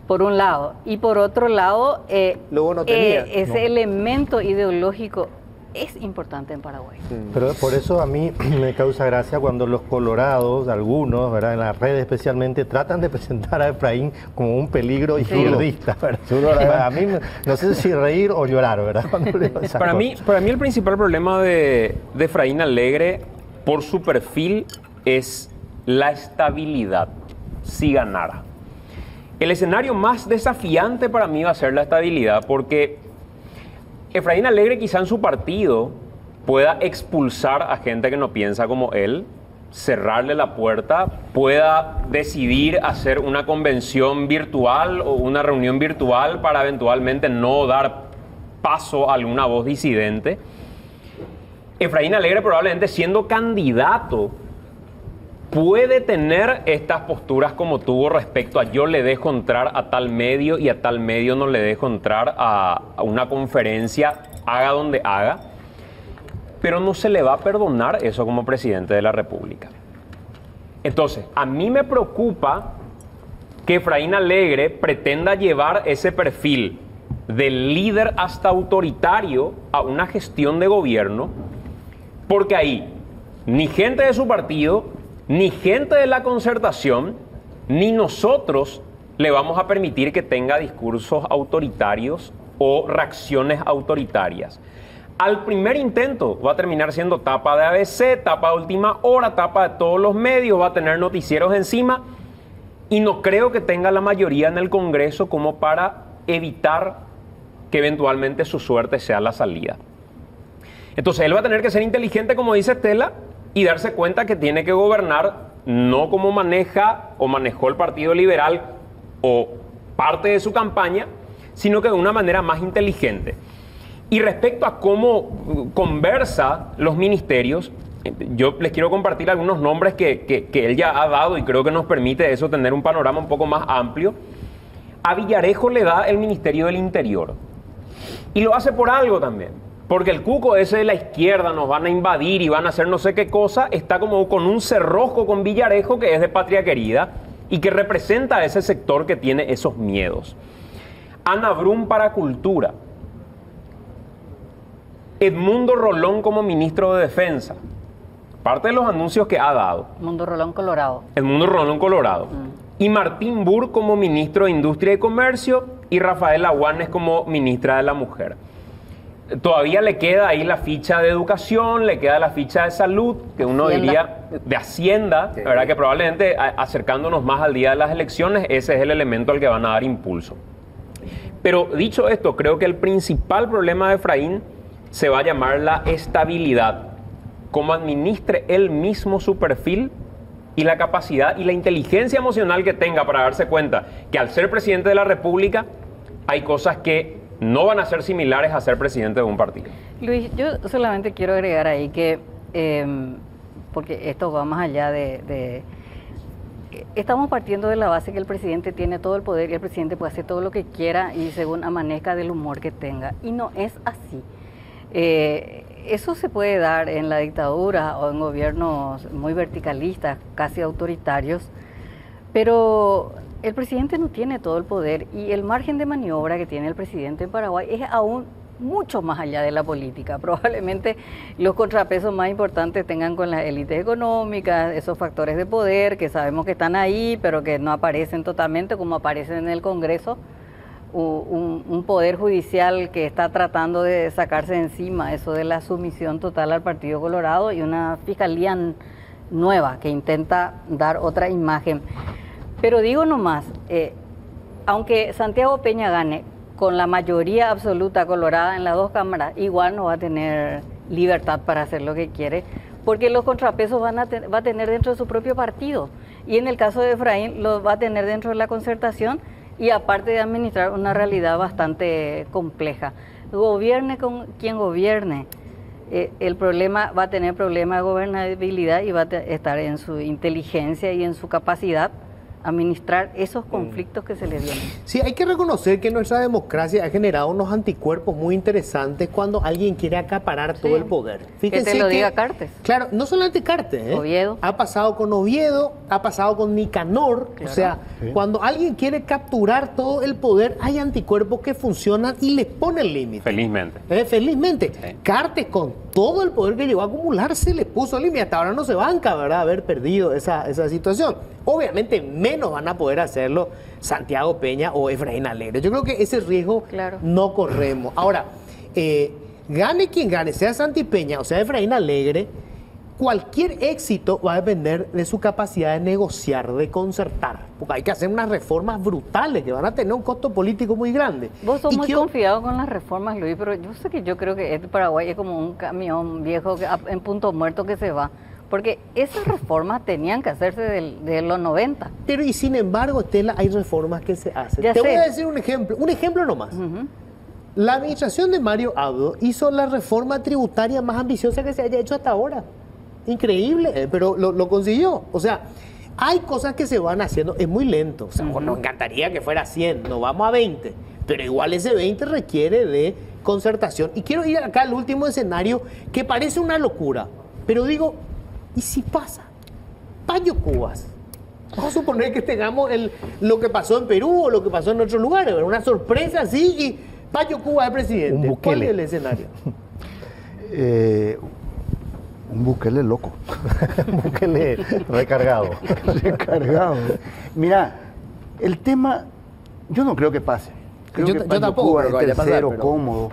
Speaker 2: por un lado, y por otro lado,
Speaker 1: Luego no tenía.
Speaker 2: ese elemento ideológico es importante en Paraguay.
Speaker 5: Pero por eso a mí me causa gracia cuando los colorados, algunos, ¿verdad?, en las redes especialmente, tratan de presentar a Efraín como un peligro izquierdista, ¿verdad? A mí no sé si reír o llorar, ¿verdad? Cuando leo esas
Speaker 3: Para
Speaker 5: cosas.
Speaker 3: mí el principal problema de Efraín Alegre, por su perfil, es la estabilidad, si ganara. El escenario más desafiante para mí va a ser la estabilidad, porque Efraín Alegre quizá en su partido pueda expulsar a gente que no piensa como él, cerrarle la puerta, pueda decidir hacer una convención virtual o una reunión virtual para eventualmente no dar paso a alguna voz disidente. Efraín Alegre probablemente siendo candidato puede tener estas posturas como tuvo respecto a yo le dejo entrar a tal medio y a tal medio no le dejo entrar a una conferencia, haga donde haga, pero no se le va a perdonar eso como presidente de la República. Entonces, a mí me preocupa que Efraín Alegre pretenda llevar ese perfil del líder hasta autoritario a una gestión de gobierno, porque ahí ni gente de su partido, ni gente de la concertación, ni nosotros le vamos a permitir que tenga discursos autoritarios o reacciones autoritarias. Al primer intento va a terminar siendo tapa de ABC, tapa de Última Hora, tapa de todos los medios, va a tener noticieros encima y no creo que tenga la mayoría en el Congreso como para evitar que eventualmente su suerte sea la salida. Entonces él va a tener que ser inteligente, como dice Estela, y darse cuenta que tiene que gobernar no como maneja o manejó el Partido Liberal o parte de su campaña, sino que de una manera más inteligente. Y respecto a cómo conversa los ministerios, yo les quiero compartir algunos nombres que él ya ha dado y creo que nos permite eso tener un panorama un poco más amplio. A Villarejo le da el Ministerio del Interior y lo hace por algo también. Porque el cuco ese de la izquierda nos van a invadir y van a hacer no sé qué cosa, está como con un cerrojo con Villarejo que es de Patria Querida y que representa a ese sector que tiene esos miedos. Ana Brum para Cultura. Edmundo Rolón como ministro de Defensa. Parte de los anuncios que ha dado.
Speaker 2: Mundo Rolón Colorado.
Speaker 3: Edmundo Rolón Colorado. Y Martín Burr como ministro de Industria y Comercio y Rafael Aguanes como ministra de la Mujer. Todavía le queda ahí la ficha de educación, le queda la ficha de salud, que uno diría de Hacienda, sí. La verdad que probablemente acercándonos más al día de las elecciones, ese es el elemento al que van a dar impulso. Pero dicho esto, creo que el principal problema de Efraín se va a llamar la estabilidad, cómo administre él mismo su perfil y la capacidad y la inteligencia emocional que tenga para darse cuenta que al ser presidente de la República hay cosas que no van a ser similares a ser presidente de un partido.
Speaker 2: Luis, yo solamente quiero agregar ahí que, porque esto va más allá estamos partiendo de la base que el presidente tiene todo el poder y el presidente puede hacer todo lo que quiera y según amanezca del humor que tenga. Y no es así. Eso se puede dar en la dictadura o en gobiernos muy verticalistas, casi autoritarios, pero el presidente no tiene todo el poder y el margen de maniobra que tiene el presidente en Paraguay es aún mucho más allá de la política. Probablemente los contrapesos más importantes tengan con las élites económicas, esos factores de poder que sabemos que están ahí, pero que no aparecen totalmente como aparecen en el Congreso. Un poder judicial que está tratando de sacarse de encima eso de la sumisión total al Partido Colorado y una fiscalía nueva que intenta dar otra imagen. Pero digo nomás, aunque Santiago Peña gane con la mayoría absoluta colorada en las dos cámaras, igual no va a tener libertad para hacer lo que quiere, porque los contrapesos va a tener dentro de su propio partido. Y en el caso de Efraín, lo va a tener dentro de la concertación y aparte de administrar una realidad bastante compleja. Gobierne con quien gobierne, el problema va a tener problema de gobernabilidad y va a estar en su inteligencia y en su capacidad administrar esos conflictos que se le vienen.
Speaker 1: Sí, hay que reconocer que nuestra democracia ha generado unos anticuerpos muy interesantes cuando alguien quiere acaparar todo el poder.
Speaker 2: Fíjense que te lo diga Cartes.
Speaker 1: Claro, no solamente Cartes,
Speaker 2: Oviedo.
Speaker 1: Ha pasado con Oviedo, ha pasado con Nicanor. Claro. O sea, cuando alguien quiere capturar todo el poder, hay anticuerpos que funcionan y les ponen límite.
Speaker 3: Felizmente.
Speaker 1: Felizmente. Sí. Cartes, con todo el poder que llegó a acumular, se le puso límite. Hasta ahora no se banca, ¿verdad?, haber perdido esa situación. Obviamente menos van a poder hacerlo Santiago Peña o Efraín Alegre. Yo creo que ese riesgo no corremos. Ahora, gane quien gane, sea Santi Peña o sea Efraín Alegre, cualquier éxito va a depender de su capacidad de negociar, de concertar. Porque hay que hacer unas reformas brutales que van a tener un costo político muy grande.
Speaker 2: Vos sos muy confiado con las reformas, Luis, pero yo creo que este Paraguay es como un camión viejo en punto muerto que se va. Porque esas reformas tenían que hacerse de los 90.
Speaker 1: Pero y sin embargo, Estela, hay reformas que se hacen. Voy a decir un ejemplo nomás. La administración de Mario Abdo hizo la reforma tributaria más ambiciosa que se haya hecho hasta ahora. Increíble, pero lo consiguió. O sea, hay cosas que se van haciendo, es muy lento. O sea, nos encantaría que fuera 100, nos vamos a 20. Pero igual ese 20 requiere de concertación. Y quiero ir acá al último escenario, que parece una locura. Pero digo, ¿y si pasa? Payo Cubas. Vamos a suponer que tengamos lo que pasó en Perú o lo que pasó en otros lugares, una sorpresa así y Payo Cubas es presidente. ¿Cuál es el escenario?
Speaker 4: Un Bukele loco.
Speaker 5: Un Bukele recargado.
Speaker 4: Recargado. Mira, el tema, yo no creo que pase. Creo que Payo Cubas es tercero, cómodo.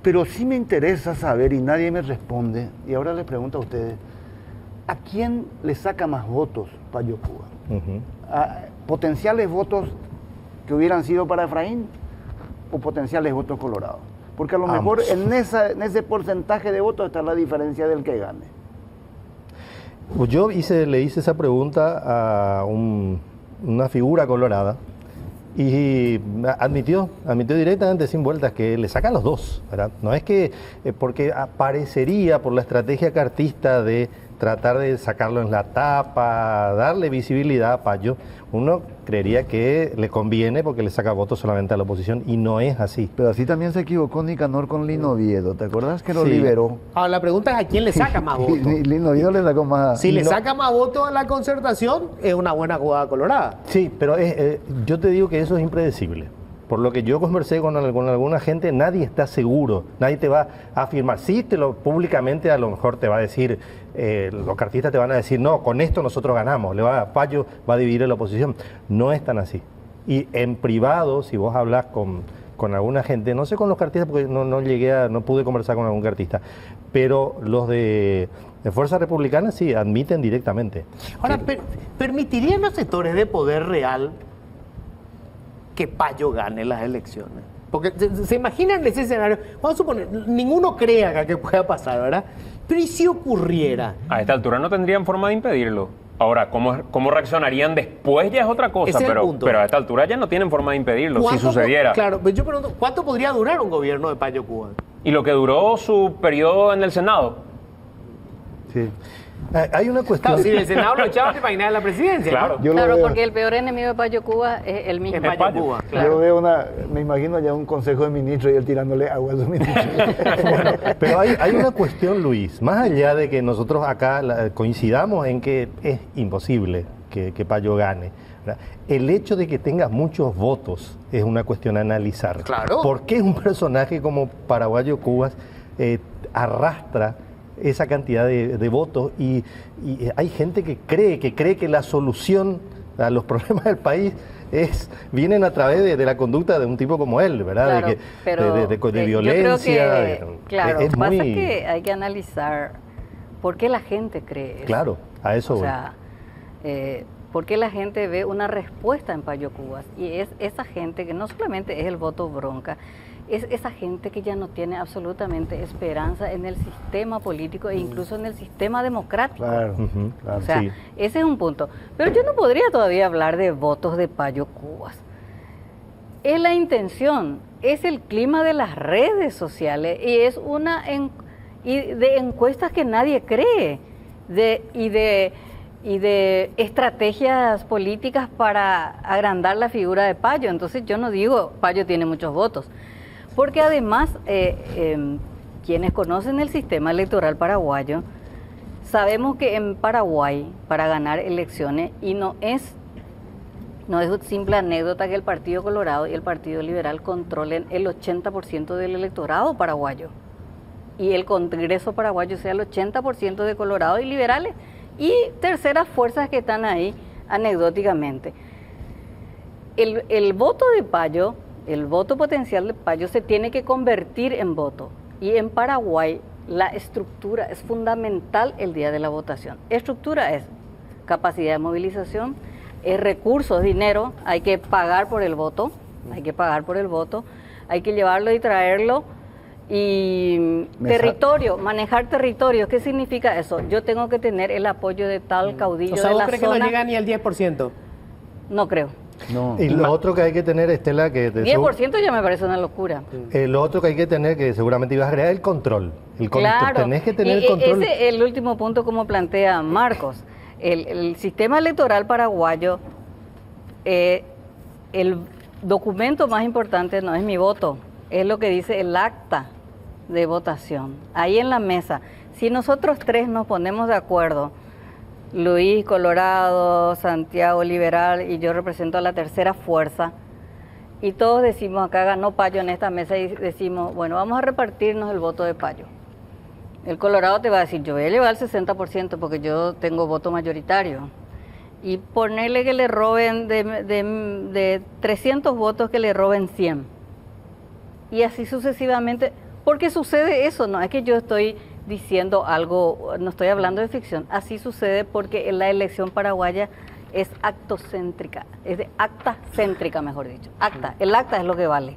Speaker 4: Pero sí me interesa saber, y nadie me responde, y ahora les pregunto a ustedes, ¿a quién le saca más votos Payo Cubas? ¿A potenciales votos que hubieran sido para Efraín o potenciales votos colorados? Porque a lo mejor en ese porcentaje de votos está la diferencia del que gane.
Speaker 5: Pues yo le hice esa pregunta a una figura colorada, y admitió directamente sin vueltas que le sacan los dos, ¿verdad? No es que porque parecería por la estrategia cartista de tratar de sacarlo en la tapa, darle visibilidad a Payo, uno creería que le conviene porque le saca votos solamente a la oposición y no es así.
Speaker 4: Pero así también se equivocó Nicanor con Lino Oviedo, ¿te acuerdas que lo liberó?
Speaker 1: Ahora la pregunta es a quién le saca más votos.
Speaker 4: Lino Oviedo le sacó más.
Speaker 1: Si le saca más votos a la concertación, es una buena jugada colorada.
Speaker 5: Sí, pero yo te digo que eso es impredecible. Por lo que yo conversé con alguna gente, nadie está seguro, nadie te va a afirmar. Sí, públicamente a lo mejor te va a decir, los cartistas te van a decir, no, con esto nosotros ganamos, Payo va a dividir a la oposición. No es tan así. Y en privado, si vos hablas con alguna gente, no sé con los cartistas porque no pude conversar con algún cartista, pero los de Fuerza Republicana sí, admiten directamente.
Speaker 1: Ahora, ¿permitirían los sectores de poder real que Payo gane las elecciones? Porque se imaginan ese escenario, vamos a suponer, ninguno cree acá que pueda pasar, ¿verdad? Pero ¿y si ocurriera?
Speaker 3: A esta altura no tendrían forma de impedirlo. Ahora, ¿cómo reaccionarían después ya es otra cosa, pero a esta altura ya no tienen forma de impedirlo si sucediera.
Speaker 1: Claro, pero yo pregunto, ¿cuánto podría durar un gobierno de Payo Cubas?
Speaker 3: Y lo que duró su periodo en el Senado.
Speaker 5: Sí. Hay una cuestión.
Speaker 1: Claro, si el Senado lo echaba, te imaginas la presidencia.
Speaker 3: Claro,
Speaker 1: ¿no?
Speaker 2: Claro, porque el peor enemigo de Payo Cubas es el mismo.
Speaker 1: Es Payo Cubas, claro.
Speaker 4: Yo veo me imagino ya un consejo de ministros y él tirándole agua a los ministros.
Speaker 5: Bueno, pero hay una cuestión, Luis, más allá de que nosotros acá coincidamos en que es imposible que Payo gane. ¿verdad? El hecho de que tenga muchos votos es una cuestión a analizar.
Speaker 1: Claro.
Speaker 5: ¿Por qué un personaje como Paraguayo Cubas arrastra esa cantidad de votos? Y hay gente que cree que la solución a los problemas del país vienen a través de la conducta de un tipo como él, ¿verdad?
Speaker 2: Claro, pero
Speaker 5: de violencia.
Speaker 2: yo creo que, claro,
Speaker 5: es
Speaker 2: pasa
Speaker 5: muy...
Speaker 2: que hay que analizar por qué la gente cree eso.
Speaker 5: Claro, a eso
Speaker 2: O
Speaker 5: voy.
Speaker 2: sea, por qué la gente ve una respuesta en Payo Cubas. Y es esa gente que no solamente es el voto bronca, es esa gente que ya no tiene absolutamente esperanza en el sistema político e incluso en el sistema democrático.
Speaker 4: Claro,
Speaker 5: Ujú,
Speaker 4: claro.
Speaker 2: O sea,
Speaker 5: sí.
Speaker 2: ese es un punto. Pero yo no podría todavía hablar de votos de Payo Cubas. Es la intención, es el clima de las redes sociales y es de encuestas que nadie cree y de estrategias políticas para agrandar la figura de Payo. Entonces yo no digo Payo tiene muchos votos, porque además quienes conocen el sistema electoral paraguayo sabemos que en Paraguay para ganar elecciones, y no es simple anécdota que el Partido Colorado y el Partido Liberal controlen el 80% del electorado paraguayo y el Congreso paraguayo sea el 80% de Colorado y liberales y terceras fuerzas que están ahí anecdóticamente. El voto de Payo, el voto potencial de Payo se tiene que convertir en voto, y en Paraguay la estructura es fundamental el día de la votación. Estructura es capacidad de movilización, es recursos, dinero, hay que pagar por el voto, hay que llevarlo y traerlo. Y territorio, manejar territorios, ¿qué significa eso? Yo tengo que tener el apoyo de tal caudillo
Speaker 1: O sea,
Speaker 2: de
Speaker 1: ¿vos
Speaker 2: la
Speaker 1: crees que
Speaker 2: zona.
Speaker 1: no llega ni al 10%?
Speaker 2: No creo.
Speaker 4: No.
Speaker 5: Y lo otro que hay que tener, Estela, que
Speaker 2: 10% ya me parece una locura.
Speaker 5: lo otro que hay que tener, que seguramente ibas a agregar, el control.
Speaker 2: Claro.
Speaker 5: Tenés que tener
Speaker 2: Y
Speaker 5: el control.
Speaker 2: ese es el último punto, como plantea Marcos. El sistema electoral paraguayo, el documento más importante no es mi voto, es lo que dice el acta de votación. Ahí en la mesa, si nosotros tres nos ponemos de acuerdo, Luis Colorado, Santiago Liberal y yo represento a la tercera fuerza, y todos decimos acá ganó Payo en esta mesa y decimos, bueno, vamos a repartirnos el voto de Payo. El Colorado te va a decir, yo voy a llevar el 60% porque yo tengo voto mayoritario. Y ponerle que le roben de 300 votos, que le roben 100. Y así sucesivamente, porque sucede eso, no es que yo estoy diciendo algo, no estoy hablando de ficción, así sucede porque la elección paraguaya es actocéntrica, es de acta céntrica, mejor dicho. Acta, el acta es lo que vale.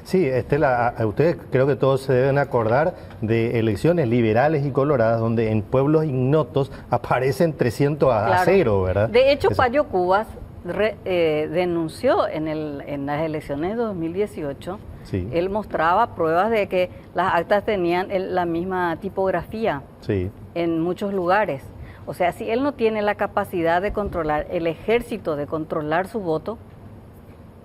Speaker 5: Sí, Estela, a ustedes creo que todos se deben acordar de elecciones liberales y coloradas donde en pueblos ignotos aparecen 300 a
Speaker 2: Claro.
Speaker 5: 0, ¿verdad?
Speaker 2: De hecho,
Speaker 5: Eso.
Speaker 2: Payo Cubas denunció en las elecciones de 2018,
Speaker 5: Sí.
Speaker 2: él mostraba pruebas de que las actas tenían la misma tipografía
Speaker 5: Sí.
Speaker 2: en muchos lugares. O sea, si él no tiene la capacidad de controlar, el ejército de controlar su voto,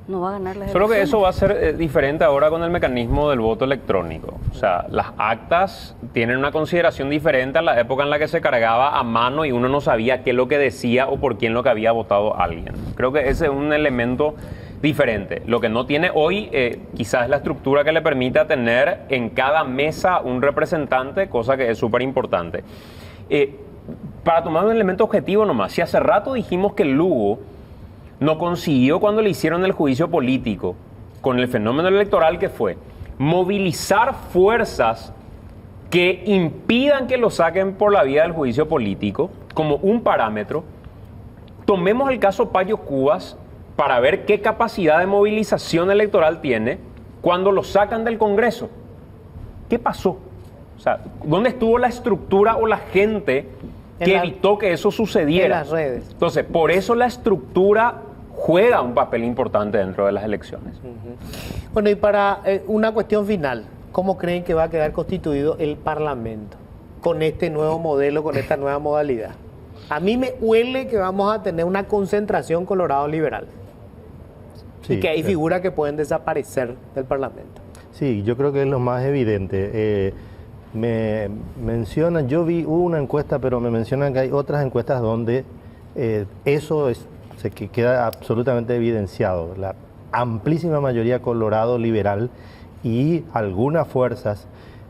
Speaker 2: no va a ganar las
Speaker 3: Solo que
Speaker 2: elecciones.
Speaker 3: eso va a ser diferente ahora con el mecanismo del voto electrónico. O sea, las actas tienen una consideración diferente a la época en la que se cargaba a mano y uno no sabía qué es lo que decía o por quién lo que había votado alguien. Creo que ese es un elemento diferente. Lo que no tiene hoy quizás es la estructura que le permita tener en cada mesa un representante, cosa que es súper importante. Para tomar un elemento objetivo nomás, si hace rato dijimos que Lugo no consiguió cuando le hicieron el juicio político con el fenómeno electoral que fue movilizar fuerzas que impidan que lo saquen por la vía del juicio político como un parámetro. Tomemos el caso Payo Cubas para ver qué capacidad de movilización electoral tiene cuando lo sacan del Congreso. ¿Qué pasó? O sea, ¿dónde estuvo la estructura o la gente que evitó que eso sucediera?
Speaker 1: En las redes.
Speaker 3: Entonces, por eso la estructura juega un papel importante dentro de las elecciones.
Speaker 1: Bueno, y para una cuestión final, ¿cómo creen que va a quedar constituido el Parlamento con este nuevo modelo, con esta nueva modalidad? A mí me huele que vamos a tener una concentración Colorado liberal
Speaker 5: Sí,
Speaker 1: y que hay
Speaker 5: sí.
Speaker 1: figuras que pueden desaparecer del Parlamento.
Speaker 5: Sí, yo creo que es lo más evidente. Me mencionan, hubo una encuesta, pero me mencionan que hay otras encuestas donde eso que queda absolutamente evidenciado. La amplísima mayoría colorado liberal y algunas fuerzas,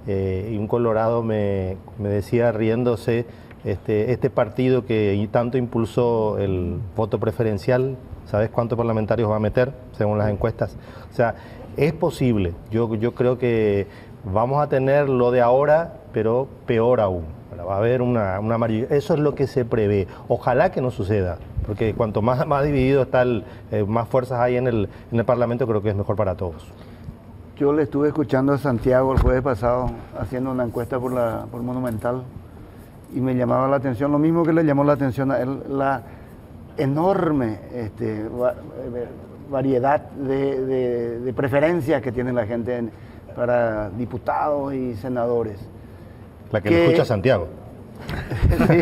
Speaker 5: y un colorado me decía riéndose, este partido que tanto impulsó el voto preferencial, ¿sabes cuántos parlamentarios va a meter según las encuestas? O sea, es posible. Yo creo que vamos a tener lo de ahora, pero peor aún. Va a haber una mayoría. Eso es lo que se prevé. Ojalá que no suceda, porque cuanto más dividido está, más fuerzas hay en el Parlamento, creo que es mejor para todos.
Speaker 4: Yo le estuve escuchando a Santiago el jueves pasado haciendo una encuesta por Monumental y me llamaba la atención, lo mismo que le llamó la atención a él, la enorme variedad de preferencias que tiene la gente para diputados y senadores.
Speaker 5: La que no escucha Santiago.
Speaker 4: Sí.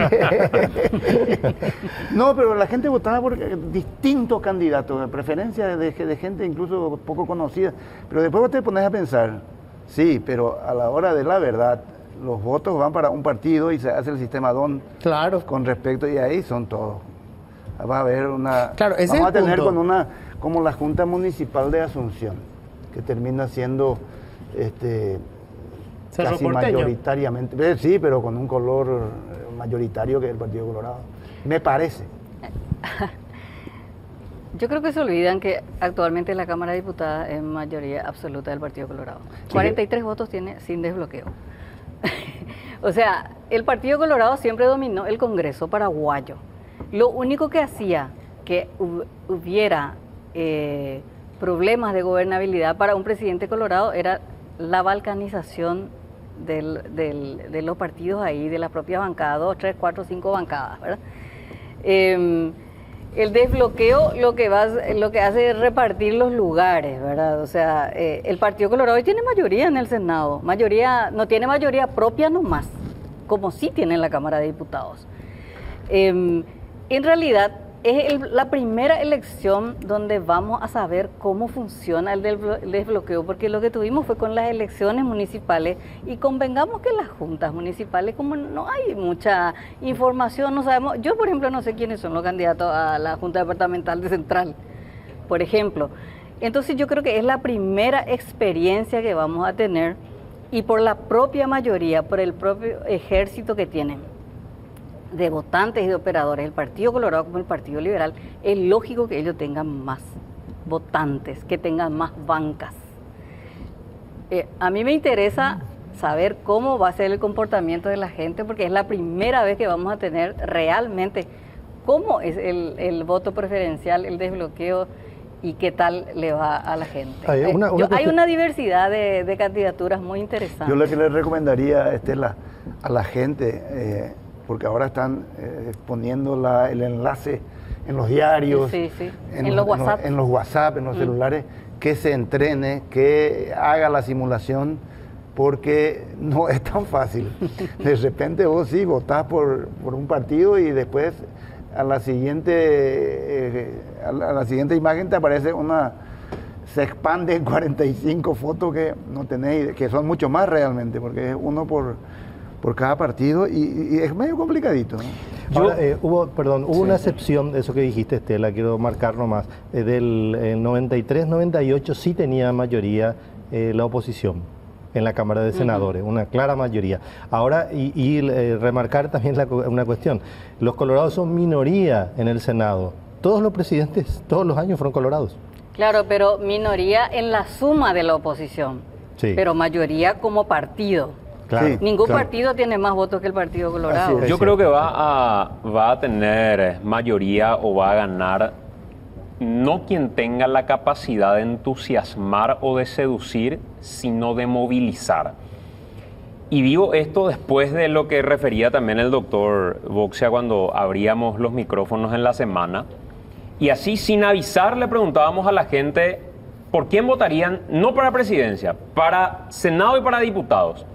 Speaker 4: No, pero la gente votaba por distintos candidatos, de preferencia de gente incluso poco conocida. Pero después vos te pones a pensar, sí, pero a la hora de la verdad, los votos van para un partido y se hace el sistema DON.
Speaker 1: Claro.
Speaker 4: Con respecto, y ahí son todos. Va a haber una...
Speaker 1: Claro, ese
Speaker 4: vamos
Speaker 1: es
Speaker 4: a
Speaker 1: el
Speaker 4: tener
Speaker 1: punto.
Speaker 4: como la Junta Municipal de Asunción, que termina siendo
Speaker 1: Cerro
Speaker 4: casi
Speaker 1: Porteño.
Speaker 4: mayoritariamente, sí, pero con un color mayoritario que es el Partido Colorado. Me parece.
Speaker 2: Yo creo que se olvidan que actualmente la Cámara de Diputados es mayoría absoluta del Partido Colorado. 43 votos tiene sin desbloqueo. O sea, el Partido Colorado siempre dominó el Congreso paraguayo. Lo único que hacía que hubiera problemas de gobernabilidad para un presidente colorado era la balcanización de los partidos ahí, de la propia bancada, 2, 3, 4, 5 bancadas, ¿verdad? El desbloqueo lo que hace es repartir los lugares, ¿verdad? O sea, el Partido Colorado hoy tiene mayoría en el Senado, no tiene mayoría propia nomás, como sí tiene en la Cámara de Diputados. En realidad, es la primera elección donde vamos a saber cómo funciona el desbloqueo, porque lo que tuvimos fue con las elecciones municipales y convengamos que las juntas municipales, como no hay mucha información, no sabemos, yo por ejemplo no sé quiénes son los candidatos a la Junta Departamental de Central, por ejemplo. Entonces yo creo que es la primera experiencia que vamos a tener y por la propia mayoría, por el propio ejército que tienen de votantes y de operadores, el Partido Colorado como el Partido Liberal, es lógico que ellos tengan más votantes, que tengan más bancas. A mí me interesa saber cómo va a ser el comportamiento de la gente, porque es la primera vez que vamos a tener realmente cómo es el voto preferencial, el desbloqueo y qué tal le va a la gente. Hay una diversidad de candidaturas muy interesantes.
Speaker 4: Yo lo que le recomendaría, Estela, a la gente... porque ahora están poniendo el enlace en los diarios,
Speaker 2: sí. En los WhatsApp,
Speaker 4: en los celulares, que se entrene, que haga la simulación, porque no es tan fácil. De repente vos sí votás por un partido y después a la siguiente imagen te aparece se expande en 45 fotos que no tenéis, que son mucho más realmente, porque es uno por cada partido y es medio complicadito, ¿no?
Speaker 5: Ahora, hubo una excepción de eso que dijiste, Estela, quiero marcar nomás. Del 93-98 sí tenía mayoría la oposición en la Cámara de Senadores, una clara mayoría. Ahora, remarcar también una cuestión, los colorados son minoría en el Senado. Todos los presidentes, todos los años fueron colorados.
Speaker 2: Claro, pero minoría en la suma de la oposición,
Speaker 5: sí,
Speaker 2: pero mayoría como partido.
Speaker 5: Claro,
Speaker 4: Sí,
Speaker 2: Ningún
Speaker 4: claro.
Speaker 2: partido tiene más votos que el Partido Colorado.
Speaker 4: Así es.
Speaker 3: Yo creo que va a tener mayoría o va a ganar no quien tenga la capacidad de entusiasmar o de seducir, sino de movilizar. Y digo esto después de lo que refería también el doctor Boxia cuando abríamos los micrófonos en la semana. Y así, sin avisar, le preguntábamos a la gente por quién votarían, no para presidencia, para Senado y para diputados.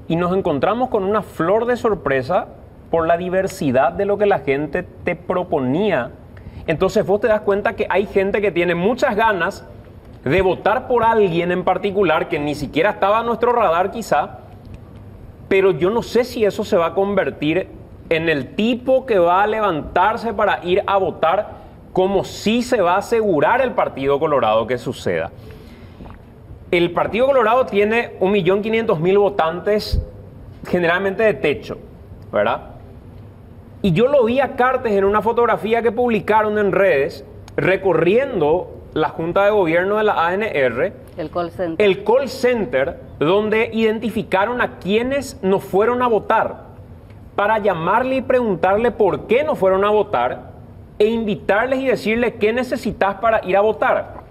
Speaker 3: Y nos encontramos con una flor de sorpresa por la diversidad de lo que la gente te proponía. Entonces vos te das cuenta que hay gente que tiene muchas ganas de votar por alguien en particular que ni siquiera estaba a nuestro radar quizá, pero yo no sé si eso se va a convertir en el tipo que va a levantarse para ir a votar como si se va a asegurar el Partido Colorado que suceda. El Partido Colorado tiene 1.500.000 votantes generalmente de techo, ¿verdad? Y yo lo vi a Cartes en una fotografía que publicaron en redes recorriendo la Junta de Gobierno de la ANR, el call center donde identificaron a quienes no fueron a votar para llamarle y preguntarle por qué no fueron a votar e invitarles y decirles qué necesitas para ir a votar.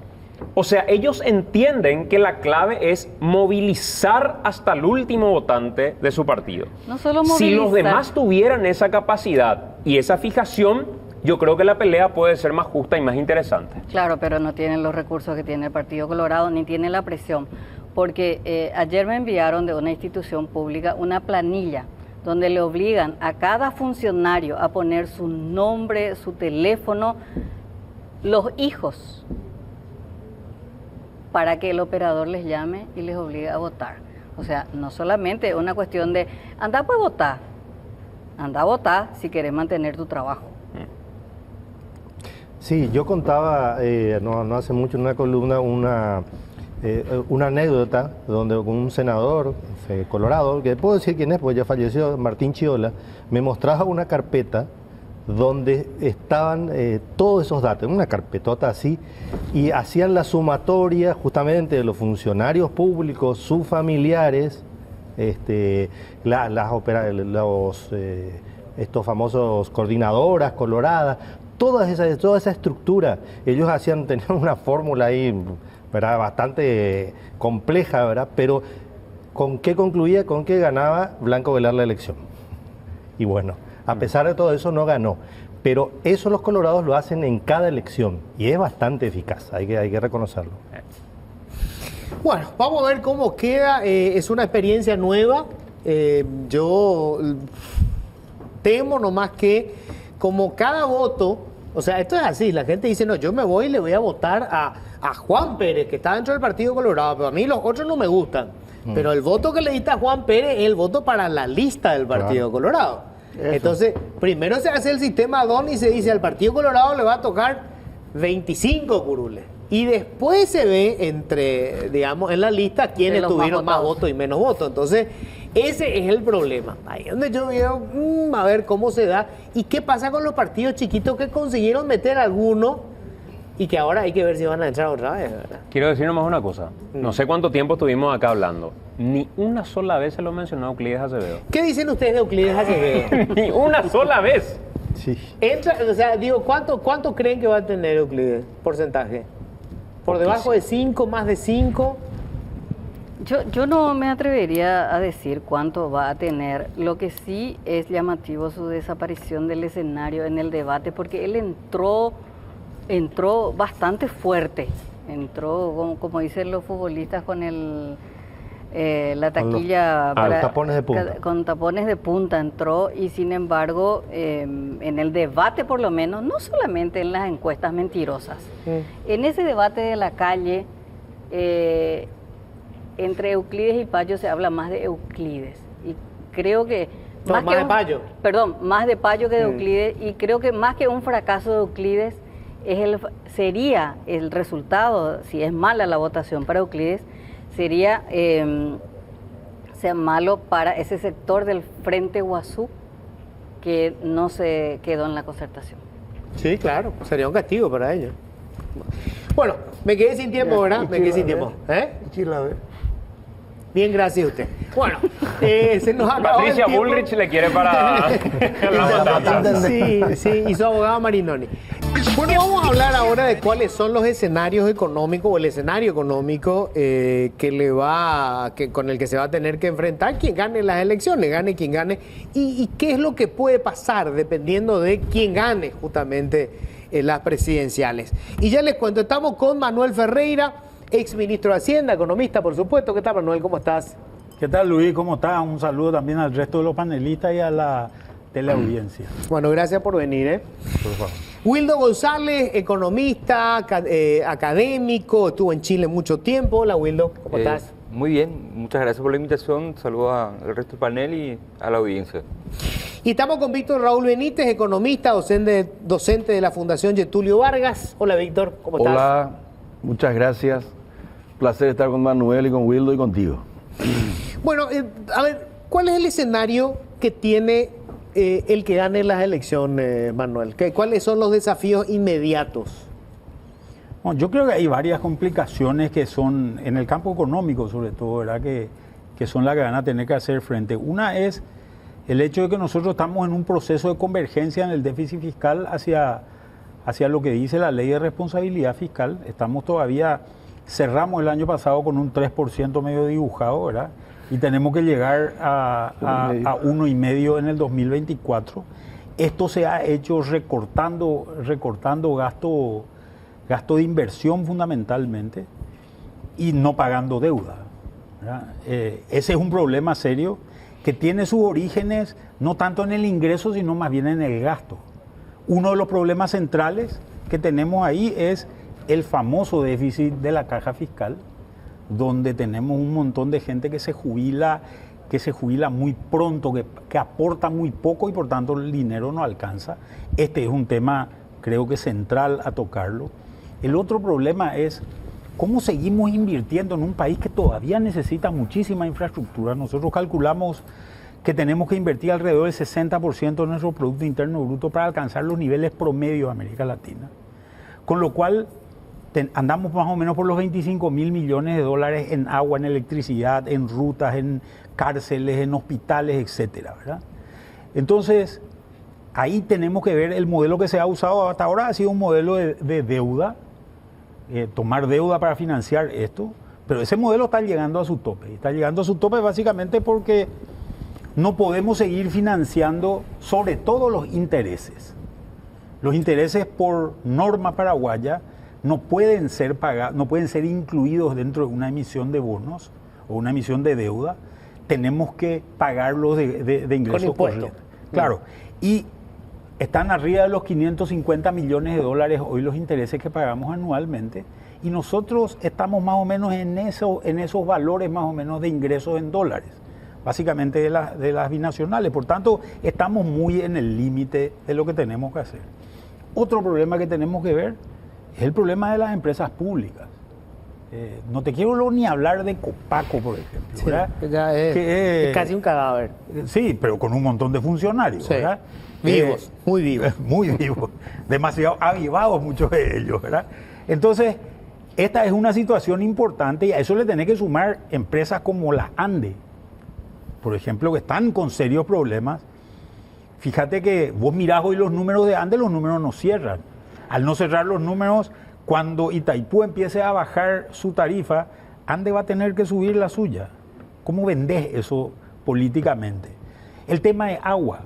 Speaker 3: O sea, ellos entienden que la clave es movilizar hasta el último votante de su partido.
Speaker 2: No solo movilizar.
Speaker 3: Si los demás tuvieran esa capacidad y esa fijación, yo creo que la pelea puede ser más justa y más interesante.
Speaker 2: Claro, pero no tienen los recursos que tiene el Partido Colorado, ni tienen la presión. Porque ayer me enviaron de una institución pública una planilla donde le obligan a cada funcionario a poner su nombre, su teléfono, los hijos, para que el operador les llame y les obligue a votar. O sea, no solamente es una cuestión de, anda pues votar, anda a votar si querés mantener tu trabajo.
Speaker 5: Sí, yo contaba no hace mucho en una columna una anécdota donde un senador colorado, que puedo decir quién es, pues ya falleció, Martín Chiola, me mostraba una carpeta donde estaban todos esos datos, una carpetota así, y hacían la sumatoria justamente de los funcionarios públicos, sus familiares, estos famosos coordinadoras coloradas, toda esa estructura. Ellos tenían una fórmula ahí, ¿verdad?, bastante compleja, ¿verdad?, pero ¿con qué concluía? Con que ganaba Blanco Velar la elección. Y bueno, a pesar de todo eso no ganó, pero eso los colorados lo hacen en cada elección y es bastante eficaz, hay que reconocerlo.
Speaker 1: Bueno, vamos a ver cómo queda, es una experiencia nueva, yo temo nomás que como cada voto, o sea, esto es así, la gente dice, no, yo me voy y le voy a votar a Juan Pérez, que está dentro del Partido Colorado, pero a mí los otros no me gustan, pero el voto que le diste a Juan Pérez es el voto para la lista del Partido Colorado. Eso. Entonces, primero se hace el sistema DON y se dice al Partido Colorado le va a tocar 25 curules. Y después se ve entre, digamos, en la lista quiénes tuvieron más votos y menos votos. Entonces, ese es el problema. Ahí es donde yo veo, a ver cómo se da. ¿Y qué pasa con los partidos chiquitos que consiguieron meter alguno y que ahora hay que ver si van a entrar otra vez, ¿verdad?
Speaker 3: Quiero decir nomás una cosa. No sé cuánto tiempo estuvimos acá hablando. Ni una sola vez se lo mencionó Euclides Acevedo.
Speaker 1: ¿Qué dicen ustedes de Euclides Acevedo?
Speaker 3: Ni una sola vez.
Speaker 5: Sí.
Speaker 1: Entra, o sea, digo, ¿cuánto creen que va a tener Euclides? Porcentaje. ¿Por debajo de 5, más de 5?
Speaker 2: Yo no me atrevería a decir cuánto va a tener. Lo que sí es llamativo su desaparición del escenario en el debate, porque él entró bastante fuerte. Entró, como dicen los futbolistas, con la taquilla
Speaker 5: tapones de punta.
Speaker 2: Con tapones de punta entró, y sin embargo en el debate, por lo menos, no solamente en las encuestas mentirosas, en ese debate de la calle entre Euclides y Payo se habla más de Euclides, y creo que
Speaker 1: más de Payo.
Speaker 2: Perdón, más de Payo que de Euclides, y creo que más que un fracaso de Euclides sería el resultado, si es mala la votación para Euclides, sería sea malo para ese sector del Frente Guazú que no se quedó en la concertación.
Speaker 1: Sí, claro, sería un castigo para ellos. Bueno, me quedé sin tiempo, ¿verdad? Me quedé sin tiempo. Bien, gracias a usted. Bueno, se nos acabó
Speaker 3: Patricia
Speaker 1: el tiempo.
Speaker 3: Bullrich le quiere para la votación.
Speaker 1: Sí, y su abogado Marinoni. Bueno, vamos a hablar ahora de cuáles son los escenarios económicos o el escenario económico con el que se va a tener que enfrentar quien gane las elecciones, gane quien gane, y qué es lo que puede pasar dependiendo de quién gane justamente las presidenciales. Y ya les cuento, estamos con Manuel Ferreira, ex ministro de Hacienda, economista, por supuesto. ¿Qué tal, Manuel? ¿Cómo estás?
Speaker 6: ¿Qué tal, Luis? ¿Cómo estás? Un saludo también al resto de los panelistas y a la teleaudiencia.
Speaker 1: Bueno, gracias por venir.
Speaker 5: Por favor.
Speaker 1: Wildo González, economista, académico, estuvo en Chile mucho tiempo. Hola, Wildo, ¿cómo estás?
Speaker 7: Muy bien, muchas gracias por la invitación. Saludos al resto del panel y a la audiencia.
Speaker 1: Y estamos con Víctor Raúl Benítez, economista, docente de la Fundación Getulio Vargas. Hola Víctor, ¿cómo estás?
Speaker 8: Hola, muchas gracias. Placer estar con Manuel y con Wildo y contigo.
Speaker 1: Bueno, a ver, ¿cuál es el escenario que tiene el que gane las elecciones, Manuel? ¿Cuáles son los desafíos inmediatos?
Speaker 6: Bueno, yo creo que hay varias complicaciones que son, en el campo económico sobre todo, ¿verdad? Que son las que van a tener que hacer frente. Una es el hecho de que nosotros estamos en un proceso de convergencia en el déficit fiscal hacia lo que dice la ley de responsabilidad fiscal. Estamos todavía, cerramos el año pasado con un 3% medio dibujado, ¿verdad? Y tenemos que llegar a 1,5% en el 2024. Esto se ha hecho recortando gasto de inversión fundamentalmente y no pagando deuda, ¿verdad? Ese es un problema serio que tiene sus orígenes no tanto en el ingreso, sino más bien en el gasto. Uno de los problemas centrales que tenemos ahí es el famoso déficit de la caja fiscal, donde tenemos un montón de gente que se jubila muy pronto, que aporta muy poco y por tanto el dinero no alcanza. Este es un tema, creo que central a tocarlo. El otro problema es cómo seguimos invirtiendo en un país que todavía necesita muchísima infraestructura. Nosotros calculamos que tenemos que invertir alrededor del 60% de nuestro Producto Interno Bruto para alcanzar los niveles promedio de América Latina. Con lo cual andamos más o menos por los 25.000 millones de dólares en agua, en electricidad, en rutas, en cárceles, en hospitales, etcétera, ¿verdad? Entonces, ahí tenemos que ver el modelo que se ha usado hasta ahora. Ha sido un modelo de deuda, tomar deuda para financiar esto, pero ese modelo está llegando a su tope. Y está llegando a su tope básicamente porque no podemos seguir financiando sobre todo los intereses. Los intereses por norma paraguaya no pueden ser pagados, no pueden ser incluidos dentro de una emisión de bonos o una emisión de deuda. Tenemos que pagarlos de ingresos corrientes. Claro, y están arriba de los 550 millones de dólares hoy los intereses que pagamos anualmente, y nosotros estamos más o menos en esos valores más o menos de ingresos en dólares, básicamente de las binacionales. Por tanto, estamos muy en el límite de lo que tenemos que hacer. Otro problema que tenemos que ver es el problema de las empresas públicas. No te quiero ni hablar de Copaco, por ejemplo,
Speaker 1: Sí,
Speaker 6: ¿verdad?
Speaker 1: ya es casi un cadáver.
Speaker 6: Sí, pero con un montón de funcionarios,
Speaker 1: Sí.
Speaker 6: ¿verdad?
Speaker 1: Vivos, muy vivos.
Speaker 6: Muy vivos, demasiado avivados muchos de ellos, ¿verdad? Entonces, esta es una situación importante y a eso le tenés que sumar empresas como la ANDE, por ejemplo, que están con serios problemas. Fíjate que vos mirás hoy los números de ANDE, los números no cierran. Al no cerrar los números, cuando Itaipú empiece a bajar su tarifa, ANDE va a tener que subir la suya. ¿Cómo vendés eso políticamente? El tema de agua.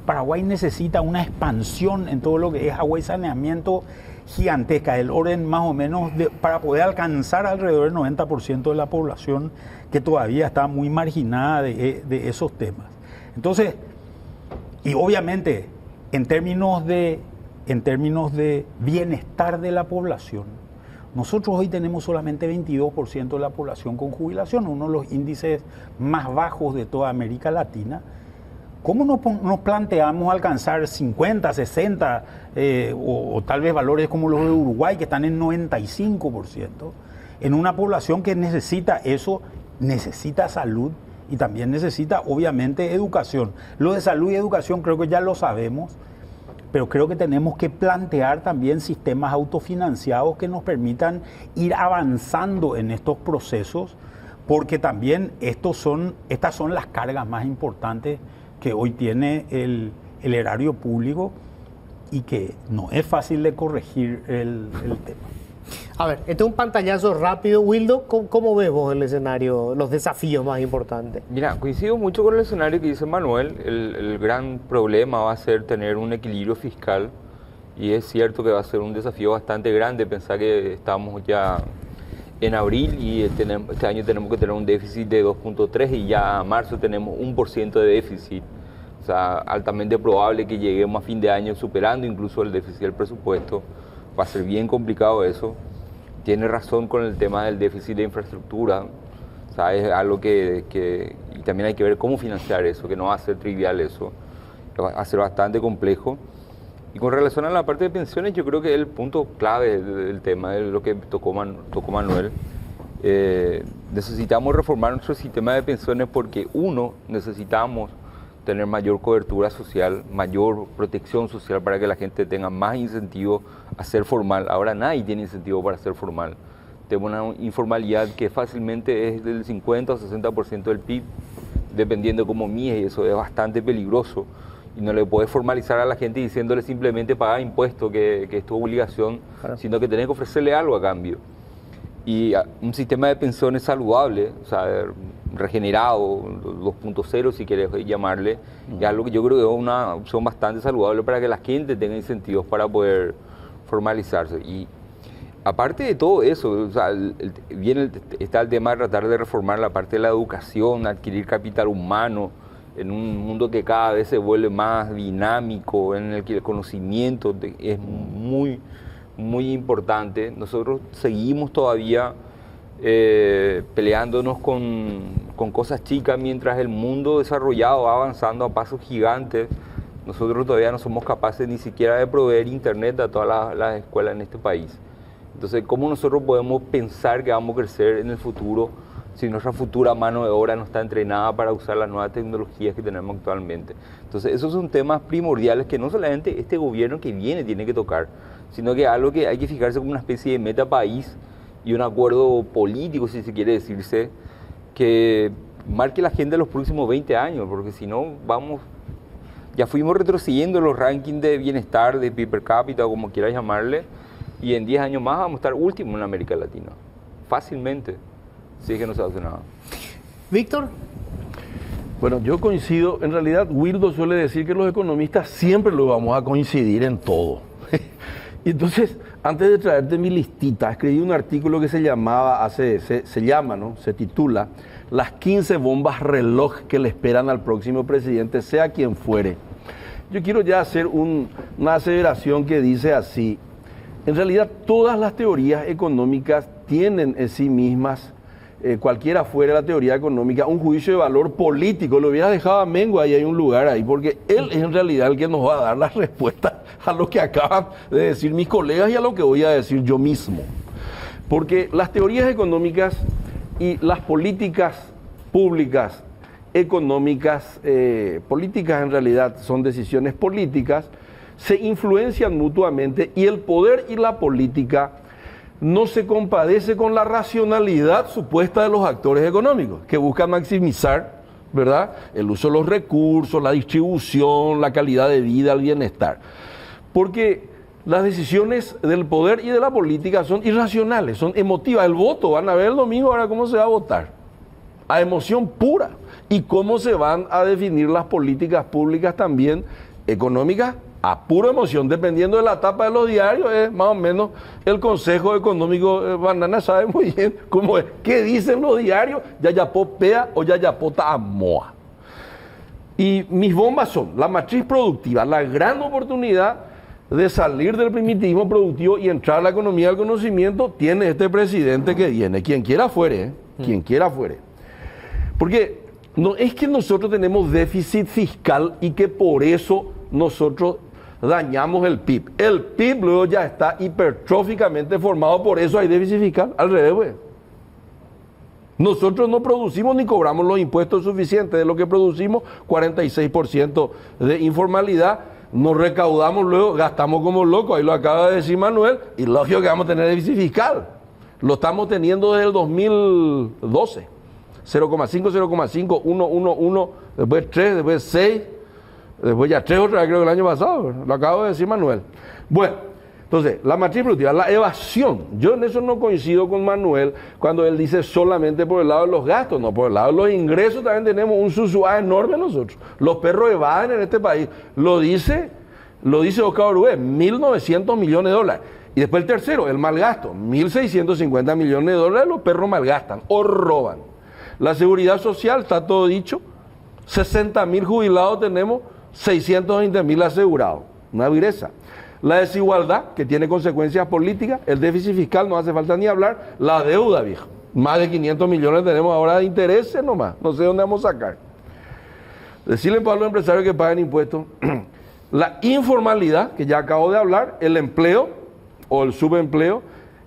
Speaker 6: Paraguay necesita una expansión en todo lo que es agua y saneamiento gigantesca, del orden más o menos para poder alcanzar alrededor del 90% de la población que todavía está muy marginada de esos temas. Entonces, y obviamente en términos de bienestar de la población, nosotros hoy tenemos solamente 22% de la población con jubilación, uno de los índices más bajos de toda América Latina. ¿Cómo nos planteamos alcanzar 50, 60 o tal vez valores como los de Uruguay, que están en 95%, en una población que necesita eso, necesita salud y también necesita obviamente educación? Lo de salud y educación creo que ya lo sabemos, pero creo que tenemos que plantear también sistemas autofinanciados que nos permitan ir avanzando en estos procesos, porque también estas son las cargas más importantes que hoy tiene el erario público y que no es fácil de corregir el tema.
Speaker 1: A ver, este es un pantallazo rápido. Wildo, ¿cómo ves vos el escenario, los desafíos más importantes?
Speaker 7: Mira, coincido mucho con el escenario que dice Manuel. El gran problema va a ser tener un equilibrio fiscal, y es cierto que va a ser un desafío bastante grande. Pensar que estamos ya en abril y este año tenemos que tener un déficit de 2.3 y ya a marzo tenemos 1% de déficit. O sea, altamente probable que lleguemos a fin de año superando incluso el déficit del presupuesto. Va a ser bien complicado eso. Tiene razón con el tema del déficit de infraestructura. O sea, es algo y también hay que ver cómo financiar eso, que no va a ser trivial eso, va a ser bastante complejo. Y con relación a la parte de pensiones, yo creo que el punto clave del tema, de lo que tocó Manuel, necesitamos reformar nuestro sistema de pensiones porque, uno, necesitamos tener mayor cobertura social, mayor protección social para que la gente tenga más incentivo a ser formal. Ahora nadie tiene incentivo para ser formal. Tenemos una informalidad que fácilmente es del 50 o 60% del PIB, dependiendo de cómo mide, y eso es bastante peligroso. Y no le puedes formalizar a la gente diciéndole simplemente pagar impuestos, que es tu obligación, claro, sino que tenés que ofrecerle algo a cambio. Y un sistema de pensiones saludable, o sea, regenerado, 2.0 si quieres llamarle, es algo que yo creo que es una opción bastante saludable para que la gente tenga incentivos para poder formalizarse. Y aparte de todo eso, o sea, está el tema de tratar de reformar la parte de la educación, adquirir capital humano, en un mundo que cada vez se vuelve más dinámico, en el que el conocimiento es muy, muy importante. Nosotros seguimos todavía peleándonos con cosas chicas, mientras el mundo desarrollado va avanzando a pasos gigantes. Nosotros todavía no somos capaces ni siquiera de proveer internet a todas las escuelas en este país. Entonces, ¿cómo nosotros podemos pensar que vamos a crecer en el futuro si nuestra futura mano de obra no está entrenada para usar las nuevas tecnologías que tenemos actualmente? Entonces, esos son temas primordiales que no solamente este gobierno que viene tiene que tocar, sino que algo que hay que fijarse como una especie de meta país y un acuerdo político, si se quiere decirse, que marque la agenda de los próximos 20 años, porque si no, ya fuimos retrocediendo en los rankings de bienestar, de PIB per cápita, o como quieras llamarle, y en 10 años más vamos a estar últimos en América Latina, fácilmente, si es que no se hace nada.
Speaker 1: Víctor.
Speaker 8: Bueno, yo coincido, en realidad Wildo suele decir que los economistas siempre lo vamos a coincidir en todo. Y entonces, antes de traerte mi listita, escribí un artículo que se titula Las 15 bombas reloj que le esperan al próximo presidente, sea quien fuere. Yo quiero ya hacer una aseveración que dice así: en realidad todas las teorías económicas tienen en sí mismas, cualquiera fuera la teoría económica, un juicio de valor político. Lo hubiera dejado a Mengo, ahí hay un lugar ahí, porque él es en realidad el que nos va a dar la respuesta a lo que acaban de decir mis colegas y a lo que voy a decir yo mismo. Porque las teorías económicas y las políticas públicas económicas, políticas en realidad son decisiones políticas, se influencian mutuamente, y el poder y la política no se compadece con la racionalidad supuesta de los actores económicos, que buscan maximizar, ¿verdad?, el uso de los recursos, la distribución, la calidad de vida, el bienestar. Porque las decisiones del poder y de la política son irracionales, son emotivas. El voto, van a ver el domingo ahora cómo se va a votar, a emoción pura. Y cómo se van a definir las políticas públicas también económicas, a pura emoción, dependiendo de la etapa de los diarios. Es más o menos el Consejo Económico Banana sabe muy bien cómo es. ¿Qué dicen los diarios? Yayapó Pea o Yayapó Amoa. Y mis bombas son la matriz productiva, la gran oportunidad de salir del primitivismo productivo y entrar a la economía del conocimiento. Tiene este presidente que viene, quien quiera fuere, quien quiera fuere. Porque no es que nosotros tenemos déficit fiscal y que por eso nosotros dañamos el PIB. El PIB luego ya está hipertróficamente formado, por eso hay déficit fiscal. Al revés, güey. Nosotros no producimos ni cobramos los impuestos suficientes. De lo que producimos, 46% de informalidad. Nos recaudamos luego, gastamos como locos. Ahí lo acaba de decir Manuel. Y lógico que vamos a tener déficit fiscal. Lo estamos teniendo desde el 2012. 0,5, 0,5, 1, 1, 1, después 3, después 6. Después ya 3 otra vez, creo que el año pasado, lo acabo de decir Manuel. Bueno, entonces, la matriz productiva, la evasión. Yo en eso no coincido con Manuel cuando él dice solamente por el lado de los gastos, no, por el lado de los ingresos también tenemos un susuá enorme nosotros. Los perros evaden en este país. Lo dice Oscar Orué, 1.900 millones de dólares. Y después el tercero, el malgasto, 1.650 millones de dólares los perros malgastan o roban. La seguridad social, está todo dicho, 60.000 jubilados tenemos, 620.000 asegurados, una vireza. La desigualdad, que tiene consecuencias políticas, el déficit fiscal, no hace falta ni hablar, la deuda, viejo. Más de 500 millones tenemos ahora de intereses nomás. No sé dónde vamos a sacar. Decirle para los empresarios que paguen impuestos, la informalidad, que ya acabo de hablar, el empleo o el subempleo,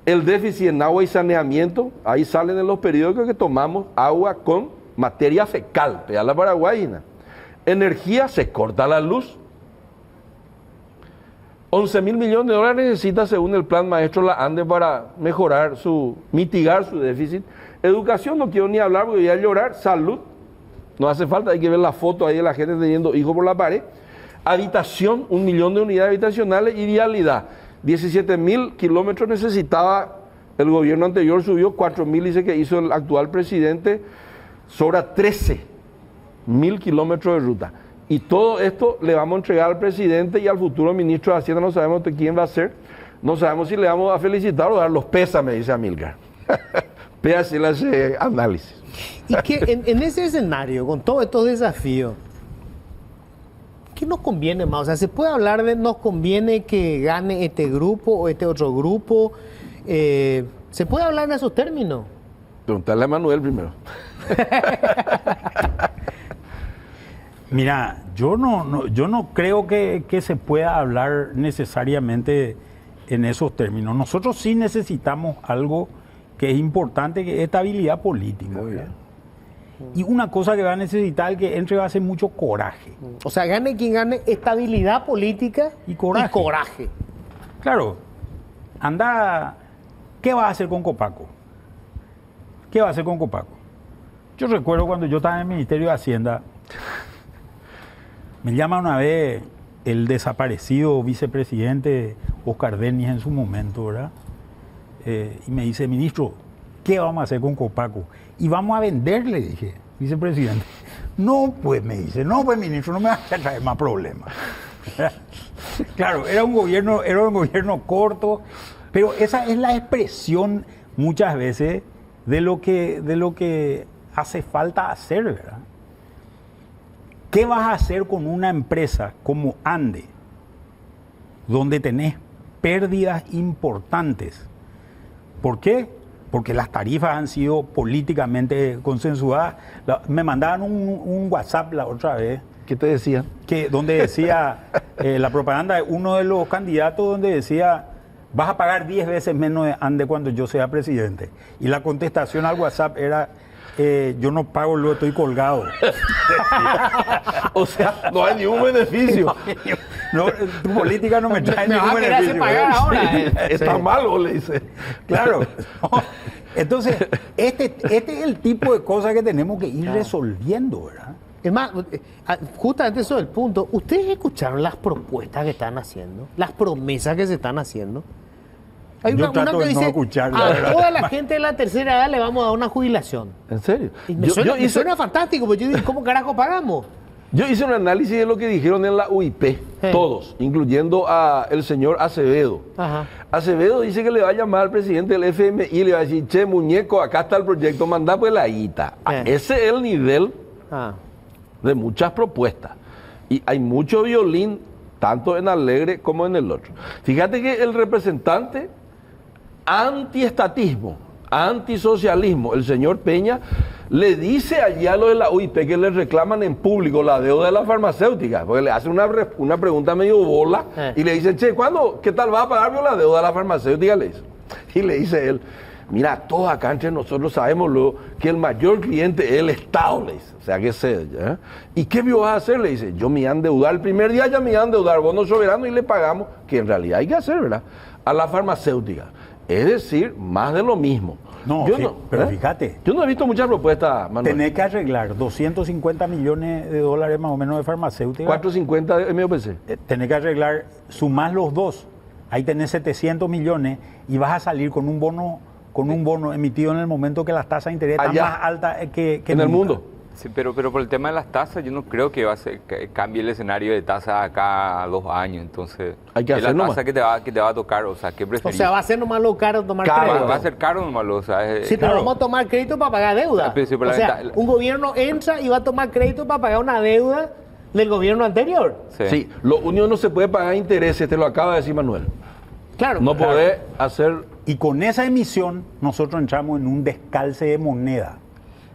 Speaker 8: el déficit en agua y saneamiento, ahí salen en los periódicos que tomamos agua con materia fecal, pega la paraguayina. Energía, se corta la luz. 11.000 millones de dólares necesita, según el plan maestro, la ANDE para mitigar su déficit. Educación, no quiero ni hablar porque voy a llorar. Salud, no hace falta, hay que ver la foto ahí de la gente teniendo hijos por la pared. Habitación, 1 millón de unidades habitacionales y vialidad. 17.000 kilómetros necesitaba el gobierno anterior, subió 4.000, dice que hizo el actual presidente, sobra 13.000 kilómetros de ruta. Y todo esto le vamos a entregar al presidente y al futuro ministro de Hacienda, no sabemos quién va a ser, no sabemos si le vamos a felicitar o dar los pésames, dice Amílcar. Péasela ese análisis.
Speaker 1: Y que en ese escenario, con todos estos desafíos, ¿qué nos conviene más? O sea, ¿se puede hablar de nos conviene que gane este grupo o este otro grupo? ¿Se puede hablar en esos términos?
Speaker 8: Preguntarle a Manuel primero.
Speaker 6: Mira, yo no creo que se pueda hablar necesariamente en esos términos. Nosotros sí necesitamos algo que es importante, que es estabilidad política.
Speaker 8: Muy bien.
Speaker 6: Y una cosa que va a necesitar el que entre va a ser mucho coraje.
Speaker 1: O sea, gane quien gane, estabilidad política
Speaker 6: Y coraje. Claro, anda, ¿qué va a hacer con Copaco? ¿Qué va a hacer con Copaco? Yo recuerdo cuando yo estaba en el Ministerio de Hacienda, me llama una vez el desaparecido vicepresidente Oscar Denis en su momento, ¿verdad? Y me dice, ministro, ¿qué vamos a hacer con Copaco? Y vamos a venderle, dije, vicepresidente. No, pues, me dice, no, pues, ministro, no me vas a traer más problemas. Claro, era un gobierno corto, pero esa es la expresión muchas veces de lo que hace falta hacer, ¿verdad? ¿Qué vas a hacer con una empresa como Ande, donde tenés pérdidas importantes? ¿Por qué? Porque las tarifas han sido políticamente consensuadas. Me mandaban un WhatsApp la otra vez.
Speaker 8: ¿Qué te decían?
Speaker 6: Donde decía la propaganda de uno de los candidatos, donde decía, vas a pagar 10 veces menos de Ande cuando yo sea presidente. Y la contestación al WhatsApp era, yo no pago, luego estoy colgado.
Speaker 8: O sea, no hay ningún beneficio.
Speaker 6: No, tu política no me trae ningún beneficio.
Speaker 1: Pagar ahora,
Speaker 8: Está malo, le dice.
Speaker 6: Claro. Entonces, este es el tipo de cosas que tenemos que ir resolviendo, ¿verdad?
Speaker 1: Es más, justamente eso es el punto. ¿Ustedes escucharon las propuestas que están haciendo? Las promesas que se están haciendo. Hay
Speaker 6: Yo trato de no escuchar, la
Speaker 1: a
Speaker 6: verdad.
Speaker 1: toda la gente de la tercera edad le vamos a dar una jubilación.
Speaker 8: ¿En serio?
Speaker 1: Y me suena fantástico, porque yo digo, ¿cómo carajo pagamos?
Speaker 8: Yo hice un análisis de lo que dijeron en la UIP, todos, incluyendo a el señor Acevedo.
Speaker 1: Ajá.
Speaker 8: Acevedo dice que le va a llamar al presidente del FMI y le va a decir, che, muñeco, acá está el proyecto, mandá pues la guita. Ese es el nivel de muchas propuestas. Y hay mucho violín, tanto en Alegre como en el otro. Fíjate que el representante antiestatismo, antisocialismo, el señor Peña, le dice allí a los de la UIP que le reclaman en público la deuda de la farmacéutica, porque le hacen una pregunta medio bola y le dicen, che, ¿qué tal va a pagar la deuda de la farmacéutica? Le dice. Y le dice él, mira, todos acá entre nosotros sabemos luego que el mayor cliente es el Estado, le dice. O sea, que sé, ¿eh? ¿Y qué vas a hacer? Le dice, yo me voy a endeudar, el primer día ya me voy a endeudar, bono soberano y le pagamos, que en realidad hay que hacer, ¿verdad? A la farmacéutica. Es decir, más de lo mismo.
Speaker 6: No, pero fíjate.
Speaker 8: Yo no he visto muchas propuestas, Manuel.
Speaker 6: Tenés que arreglar 250 millones de dólares más o menos de farmacéutica.
Speaker 8: 450 de MOPC.
Speaker 6: Tenés que arreglar, sumás los dos. Ahí tenés 700 millones y vas a salir con un bono emitido en el momento que las tasas de interés están más altas que
Speaker 8: en el mundo.
Speaker 7: Sí, pero por el tema de las tasas, yo no creo que cambie el escenario de tasas acá a 2 años. Entonces,
Speaker 8: hay que hacer
Speaker 7: la tasa que te va a tocar, o sea, ¿qué preferís?
Speaker 1: O sea, va a ser nomás lo caro tomar crédito.
Speaker 7: Va a ser caro nomás lo, o sea,
Speaker 1: sí, pero vamos a tomar crédito para pagar deuda. O sea, un gobierno entra y va a tomar crédito para pagar una deuda del gobierno anterior.
Speaker 8: Sí, lo único no se puede pagar intereses, te lo acaba de decir Manuel.
Speaker 1: Claro.
Speaker 8: No
Speaker 1: claro.
Speaker 8: podés hacer...
Speaker 6: Y con esa emisión nosotros entramos en un descalce de moneda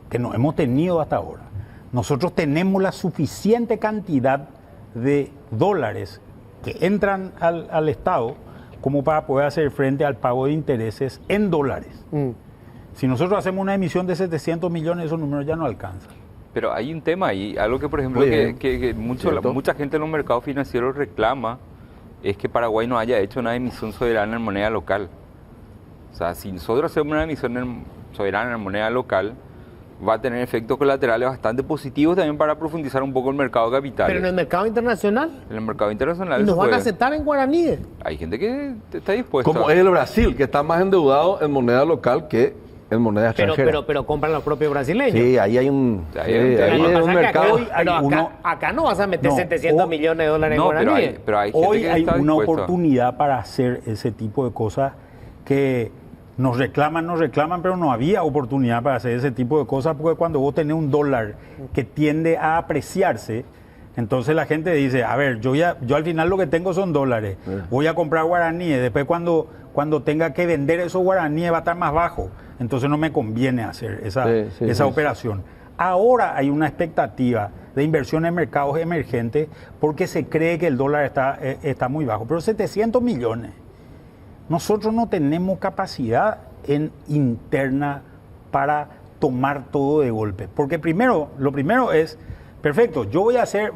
Speaker 6: que no hemos tenido hasta ahora. Nosotros tenemos la suficiente cantidad de dólares que entran al Estado como para poder hacer frente al pago de intereses en dólares. Si nosotros hacemos una emisión de 700 millones, esos números ya no alcanzan.
Speaker 7: Pero hay un tema ahí, algo que por ejemplo
Speaker 8: Muy bien.
Speaker 7: que mucha gente en los mercados financieros reclama, es que Paraguay no haya hecho una emisión soberana en moneda local. O sea, si nosotros hacemos una emisión soberana en moneda local, va a tener efectos colaterales bastante positivos también para profundizar un poco el mercado de capitales.
Speaker 1: Pero en el mercado internacional.
Speaker 7: En el mercado internacional
Speaker 1: Y nos
Speaker 7: se
Speaker 1: van a
Speaker 7: puede.
Speaker 1: aceptar en guaraníes.
Speaker 7: Hay gente que está dispuesta.
Speaker 8: Como es el Brasil, que está más endeudado en moneda local que en moneda extranjera.
Speaker 1: Pero compran los propios brasileños.
Speaker 8: Sí, ahí hay un,
Speaker 7: Sí, hay un tema.
Speaker 8: ahí
Speaker 1: Lo que
Speaker 8: hay
Speaker 1: pasa
Speaker 8: un
Speaker 1: es que
Speaker 8: mercado.
Speaker 6: hoy hay
Speaker 1: acá no vas a meter
Speaker 6: No,
Speaker 1: 700
Speaker 6: o-
Speaker 1: millones de dólares en
Speaker 7: No, pero
Speaker 1: guaraníes.
Speaker 7: hay gente
Speaker 6: Hoy
Speaker 7: que
Speaker 6: hay
Speaker 7: está
Speaker 6: una
Speaker 7: dispuesta.
Speaker 6: oportunidad para hacer ese tipo de cosas que nos reclaman, pero no había oportunidad para hacer ese tipo de cosas porque cuando vos tenés un dólar que tiende a apreciarse, entonces la gente dice, a ver, yo al final lo que tengo son dólares, voy a comprar guaraníes, después cuando tenga que vender esos guaraníes va a estar más bajo, entonces no me conviene hacer esa
Speaker 8: Sí.
Speaker 6: operación. Ahora hay una expectativa de inversión en mercados emergentes porque se cree que el dólar está muy bajo, pero 700 millones. Nosotros no tenemos capacidad interna para tomar todo de golpe. Porque lo primero es, perfecto,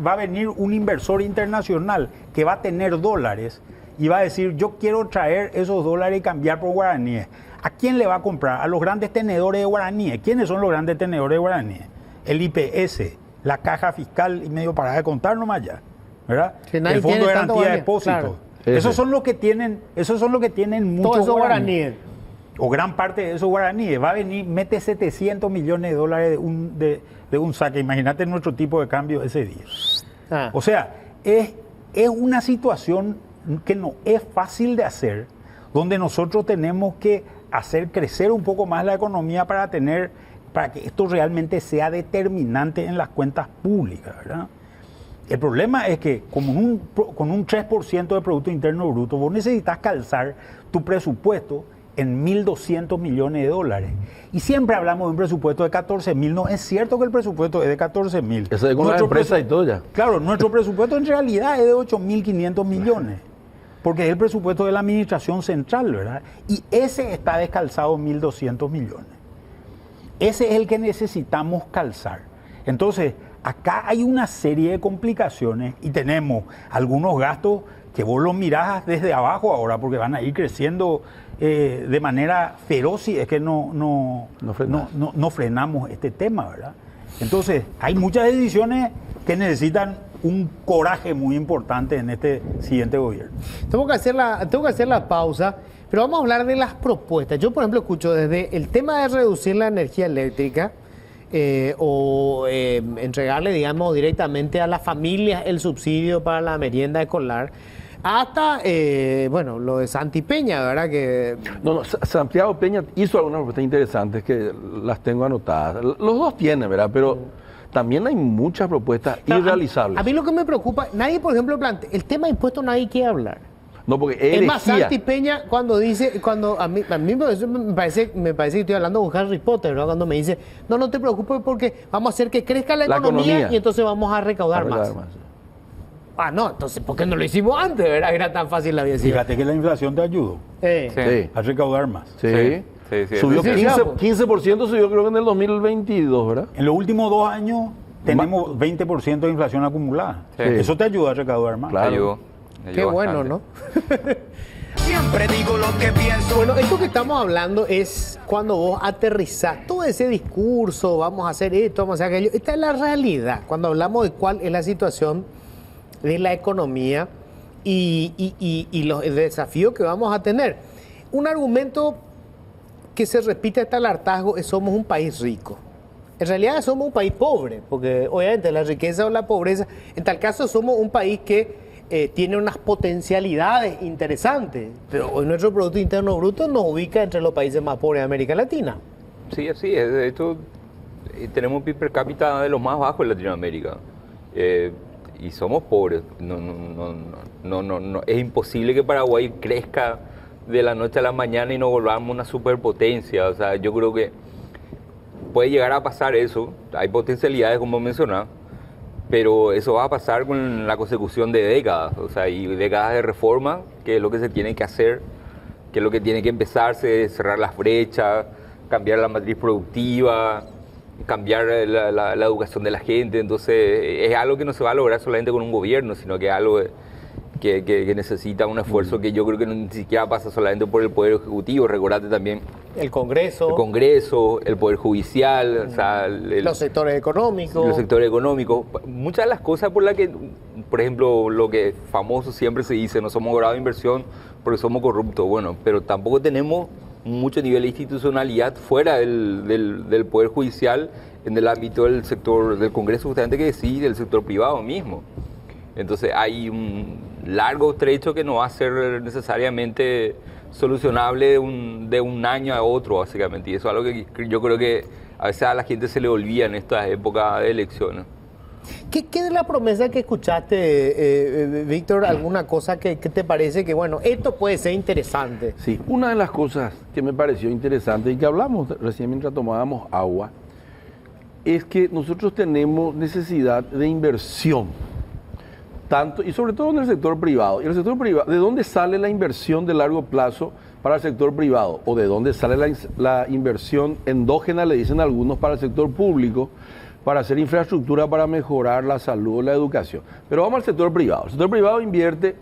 Speaker 6: va a venir un inversor internacional que va a tener dólares y va a decir, yo quiero traer esos dólares y cambiar por guaraníes. ¿A quién le va a comprar? A los grandes tenedores de guaraníes. ¿Quiénes son los grandes tenedores de guaraníes? El IPS, la Caja Fiscal, y medio para de contar nomás ya, ¿verdad?
Speaker 1: Que nadie
Speaker 6: El Fondo
Speaker 1: tiene
Speaker 6: de
Speaker 1: tanto
Speaker 6: Garantía de
Speaker 1: guaraní,
Speaker 6: Depósitos.
Speaker 1: claro.
Speaker 6: Esos son los que tienen muchos
Speaker 1: Todos esos
Speaker 6: guaraníes.
Speaker 1: guaraníes.
Speaker 6: O gran parte de esos guaraníes. Va a venir, mete 700 millones de dólares de un saque. Imagínate nuestro tipo de cambio ese día.
Speaker 1: Ah.
Speaker 6: O sea, es una situación que no es fácil de hacer, donde nosotros tenemos que hacer crecer un poco más la economía para que esto realmente sea determinante en las cuentas públicas, ¿verdad? El problema es que con un 3% de Producto Interno Bruto, vos necesitas calzar tu presupuesto en 1.200 millones de dólares. Y siempre hablamos de un presupuesto de 14.000. No, es cierto que el presupuesto es de 14.000.
Speaker 8: Eso es con las empresas y todo ya.
Speaker 6: Claro, nuestro presupuesto en realidad es de 8.500 millones. Porque es el presupuesto de la administración central, ¿verdad? Y ese está descalzado en 1.200 millones. Ese es el que necesitamos calzar. Entonces, acá hay una serie de complicaciones y tenemos algunos gastos que vos los mirás desde abajo ahora porque van a ir creciendo de manera feroz y es que no frenamos este tema, ¿verdad? Entonces, hay muchas decisiones que necesitan un coraje muy importante en este siguiente gobierno.
Speaker 1: Tengo que hacer la pausa, pero vamos a hablar de las propuestas. Yo, por ejemplo, escucho desde el tema de reducir la energía eléctrica o entregarle, digamos, directamente a las familias el subsidio para la merienda escolar, hasta, bueno, lo de Santi Peña, ¿verdad? Que
Speaker 8: No, Santiago Peña hizo algunas propuestas interesantes que las tengo anotadas. Los dos tienen, ¿verdad? Pero también hay muchas propuestas irrealizables.
Speaker 1: A mí lo que me preocupa, nadie, por ejemplo, el tema de impuestos nadie quiere hablar.
Speaker 8: No, porque es
Speaker 1: Es más,
Speaker 8: herejía.
Speaker 1: Santi Peña cuando dice, a mí me parece que estoy hablando con Harry Potter, ¿no? Cuando me dice, no te preocupes porque vamos a hacer que crezca la economía y entonces vamos a recaudar más. Ah, no, entonces, ¿por qué no lo hicimos antes, verdad? Era tan fácil la vida.
Speaker 6: Fíjate que la inflación te ayudó
Speaker 8: Sí.
Speaker 6: a recaudar más.
Speaker 8: Sí.
Speaker 7: Sí,
Speaker 8: Subió
Speaker 1: sí,
Speaker 8: 15% subió creo que en el 2022, ¿verdad?
Speaker 6: En los últimos 2 años tenemos 20% de inflación acumulada.
Speaker 7: Sí.
Speaker 6: Eso te ayuda a recaudar más.
Speaker 8: Claro.
Speaker 7: Me
Speaker 1: Qué
Speaker 7: ayudó
Speaker 1: bueno,
Speaker 7: bastante.
Speaker 1: ¿no?
Speaker 9: Siempre digo lo que pienso.
Speaker 1: Bueno, esto que estamos hablando es cuando vos aterrizás todo ese discurso, vamos a hacer esto, vamos a hacer aquello. Esta es la realidad, cuando hablamos de cuál es la situación de la economía y los desafíos que vamos a tener. Un argumento que se repite hasta el hartazgo es somos un país rico. En realidad somos un país pobre, porque obviamente la riqueza o la pobreza, en tal caso somos un país que tiene unas potencialidades interesantes, pero hoy nuestro Producto Interno Bruto nos ubica entre los países más pobres de América Latina.
Speaker 7: Sí, así es. De hecho, tenemos un PIB per cápita de los más bajos en Latinoamérica. Y somos pobres. No, es imposible que Paraguay crezca de la noche a la mañana y nos volvamos una superpotencia. O sea, yo creo que puede llegar a pasar eso. Hay potencialidades, como mencionaba, pero eso va a pasar con la consecución de décadas. O sea, y décadas de reforma, que es lo que se tiene que hacer, que es lo que tiene que empezarse, cerrar las brechas, cambiar la matriz productiva, cambiar la educación de la gente. Entonces, es algo que no se va a lograr solamente con un gobierno, sino que es algo que necesita un esfuerzo que yo creo que ni siquiera pasa solamente por el Poder Ejecutivo. Recordate también
Speaker 1: El Congreso.
Speaker 7: el Congreso, el Poder Judicial, o sea,
Speaker 1: Los sectores económicos.
Speaker 7: los sectores económicos. Muchas de las cosas por las que, por ejemplo, lo que famoso siempre se dice, no somos grado de inversión porque somos corruptos. Bueno, pero tampoco tenemos mucho nivel de institucionalidad fuera del Poder Judicial, en el ámbito del sector del Congreso, justamente que decide, del sector privado mismo. Entonces hay un largo trecho que no va a ser necesariamente solucionable de un año a otro, básicamente. Y eso es algo que yo creo que a veces a la gente se le olvida en estas épocas de elecciones.
Speaker 1: ¿Qué de la promesa que escuchaste, Víctor? ¿Alguna cosa que te parece que, bueno, esto puede ser interesante?
Speaker 8: Sí, una de las cosas que me pareció interesante y que hablamos recién mientras tomábamos agua, es que nosotros tenemos necesidad de inversión, tanto y sobre todo en el sector privado. Y el sector privado, ¿de dónde sale la inversión de largo plazo para el sector privado? ¿O de dónde sale la inversión endógena, le dicen algunos, para el sector público, para hacer infraestructura, para mejorar la salud o la educación? Pero vamos al sector privado. El sector privado invierte,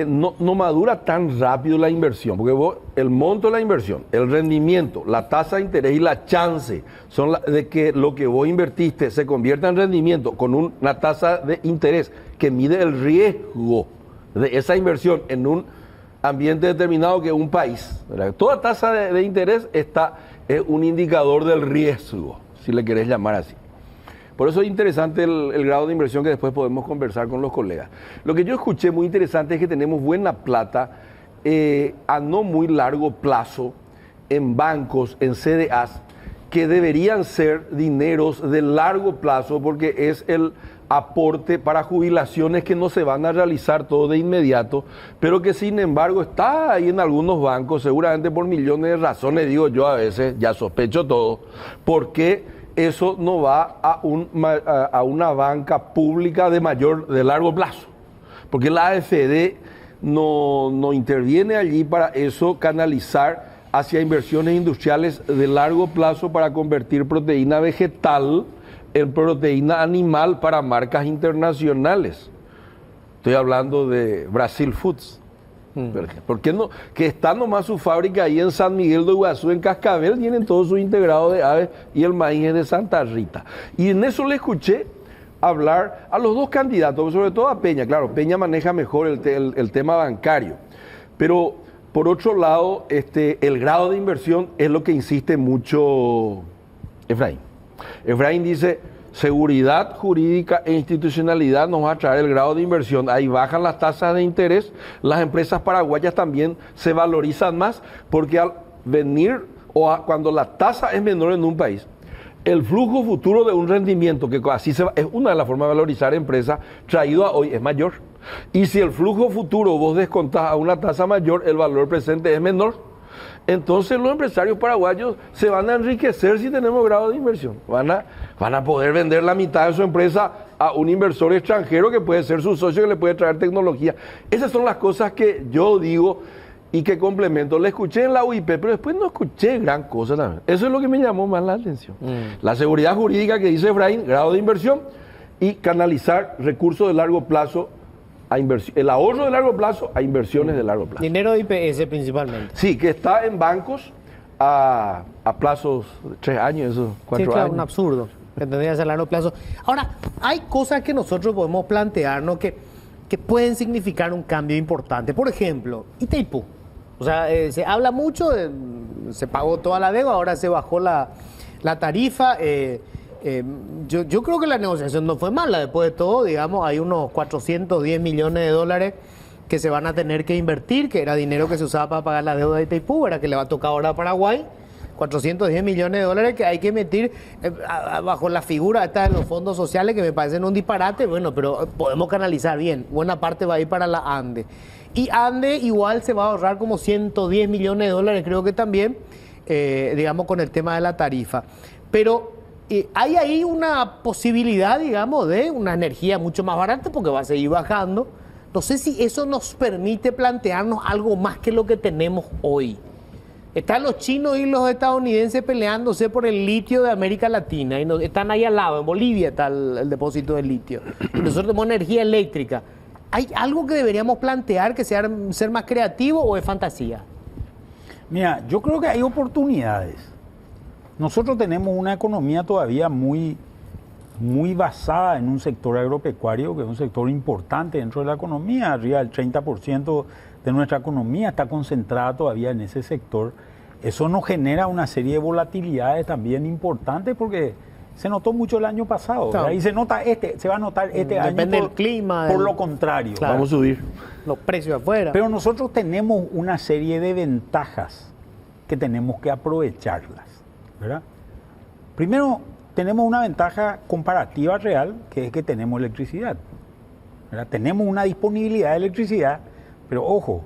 Speaker 8: no madura tan rápido la inversión, porque el monto de la inversión, el rendimiento, la tasa de interés y la chance son de que lo que vos invertiste se convierta en rendimiento con una tasa de interés que mide el riesgo de esa inversión en un ambiente determinado, que es un país, ¿verdad? Toda tasa de interés es un indicador del riesgo, si le querés llamar así. Por eso es interesante el grado de inversión, que después podemos conversar con los colegas. Lo que yo escuché muy interesante es que tenemos buena plata a no muy largo plazo en bancos, en CDAs, que deberían ser dineros de largo plazo, porque es el aporte para jubilaciones que no se van a realizar todo de inmediato, pero que sin embargo está ahí en algunos bancos, seguramente por millones de razones, digo yo a veces, ya sospecho todo, porque eso no va a una banca pública de largo plazo, porque la AFD no interviene allí para eso, canalizar hacia inversiones industriales de largo plazo para convertir proteína vegetal en proteína animal para marcas internacionales. Estoy hablando de Brasil Foods. ¿Por qué no? Que está nomás su fábrica ahí en San Miguel de Iguazú, en Cascabel, tienen todo su integrado de aves y el maíz es de Santa Rita. Y en eso le escuché hablar a los dos candidatos, sobre todo a Peña. Claro, Peña maneja mejor el tema bancario, pero por otro lado, el grado de inversión es lo que insiste mucho Efraín. Efraín dice: seguridad jurídica e institucionalidad nos va a traer el grado de inversión. Ahí bajan las tasas de interés, las empresas paraguayas también se valorizan más, porque al venir cuando la tasa es menor en un país, el flujo futuro de un rendimiento, que así es una de las formas de valorizar empresas, traído a hoy es mayor. Y si el flujo futuro vos descontás a una tasa mayor, el valor presente es menor. Entonces los empresarios paraguayos se van a enriquecer si tenemos grado de inversión. Van a poder vender la mitad de su empresa a un inversor extranjero que puede ser su socio, que le puede traer tecnología. Esas son las cosas que yo digo y que complemento. Le escuché en la UIP, pero después no escuché gran cosa también. Eso es lo que me llamó más la atención. La seguridad jurídica que dice Efraín, grado de inversión, y canalizar recursos de largo plazo a inversión, el ahorro de largo plazo a inversiones de largo plazo.
Speaker 1: Dinero de IPS principalmente.
Speaker 8: Sí, que está en bancos a plazos de 3 años, esos 4
Speaker 1: sí, claro,
Speaker 8: años.
Speaker 1: un absurdo, que tendría que ser a largo plazo. Ahora, hay cosas que nosotros podemos plantearnos que pueden significar un cambio importante. Por ejemplo, Itaipú. O sea, se habla mucho, se pagó toda la deuda, ahora se bajó la tarifa. Yo creo que la negociación no fue mala. Después de todo, digamos, hay unos 410 millones de dólares que se van a tener que invertir, que era dinero que se usaba para pagar la deuda de Itaipú, era que le va a tocar ahora a Paraguay. 410 millones de dólares que hay que meter bajo la figura esta de los fondos sociales, que me parecen un disparate, bueno, pero podemos canalizar bien. Buena parte va a ir para la ANDE. Y ANDE igual se va a ahorrar como 110 millones de dólares, creo que también, digamos, con el tema de la tarifa. Pero hay ahí una posibilidad, digamos, de una energía mucho más barata porque va a seguir bajando. No sé si eso nos permite plantearnos algo más que lo que tenemos hoy. Están los chinos y los estadounidenses peleándose por el litio de América Latina y están ahí al lado, en Bolivia está el depósito de litio. Y nosotros tenemos energía eléctrica. ¿Hay algo que deberíamos plantear que sea ser más creativo o es fantasía?
Speaker 6: Mira, yo creo que hay oportunidades. Nosotros tenemos una economía todavía muy basada en un sector agropecuario, que es un sector importante dentro de la economía. Arriba del 30% de nuestra economía está concentrada todavía en ese sector. Eso nos genera una serie de volatilidades también importantes porque se notó mucho el año pasado. Claro. Y se va a notar este año.
Speaker 1: Depende del clima.
Speaker 6: Por lo contrario.
Speaker 1: Claro.
Speaker 8: Vamos a subir
Speaker 1: los precios afuera.
Speaker 6: Pero nosotros tenemos una serie de ventajas que tenemos que aprovecharlas, ¿verdad? Primero, tenemos una ventaja comparativa real, que es que tenemos electricidad, ¿verdad? Tenemos una disponibilidad de electricidad, pero ojo,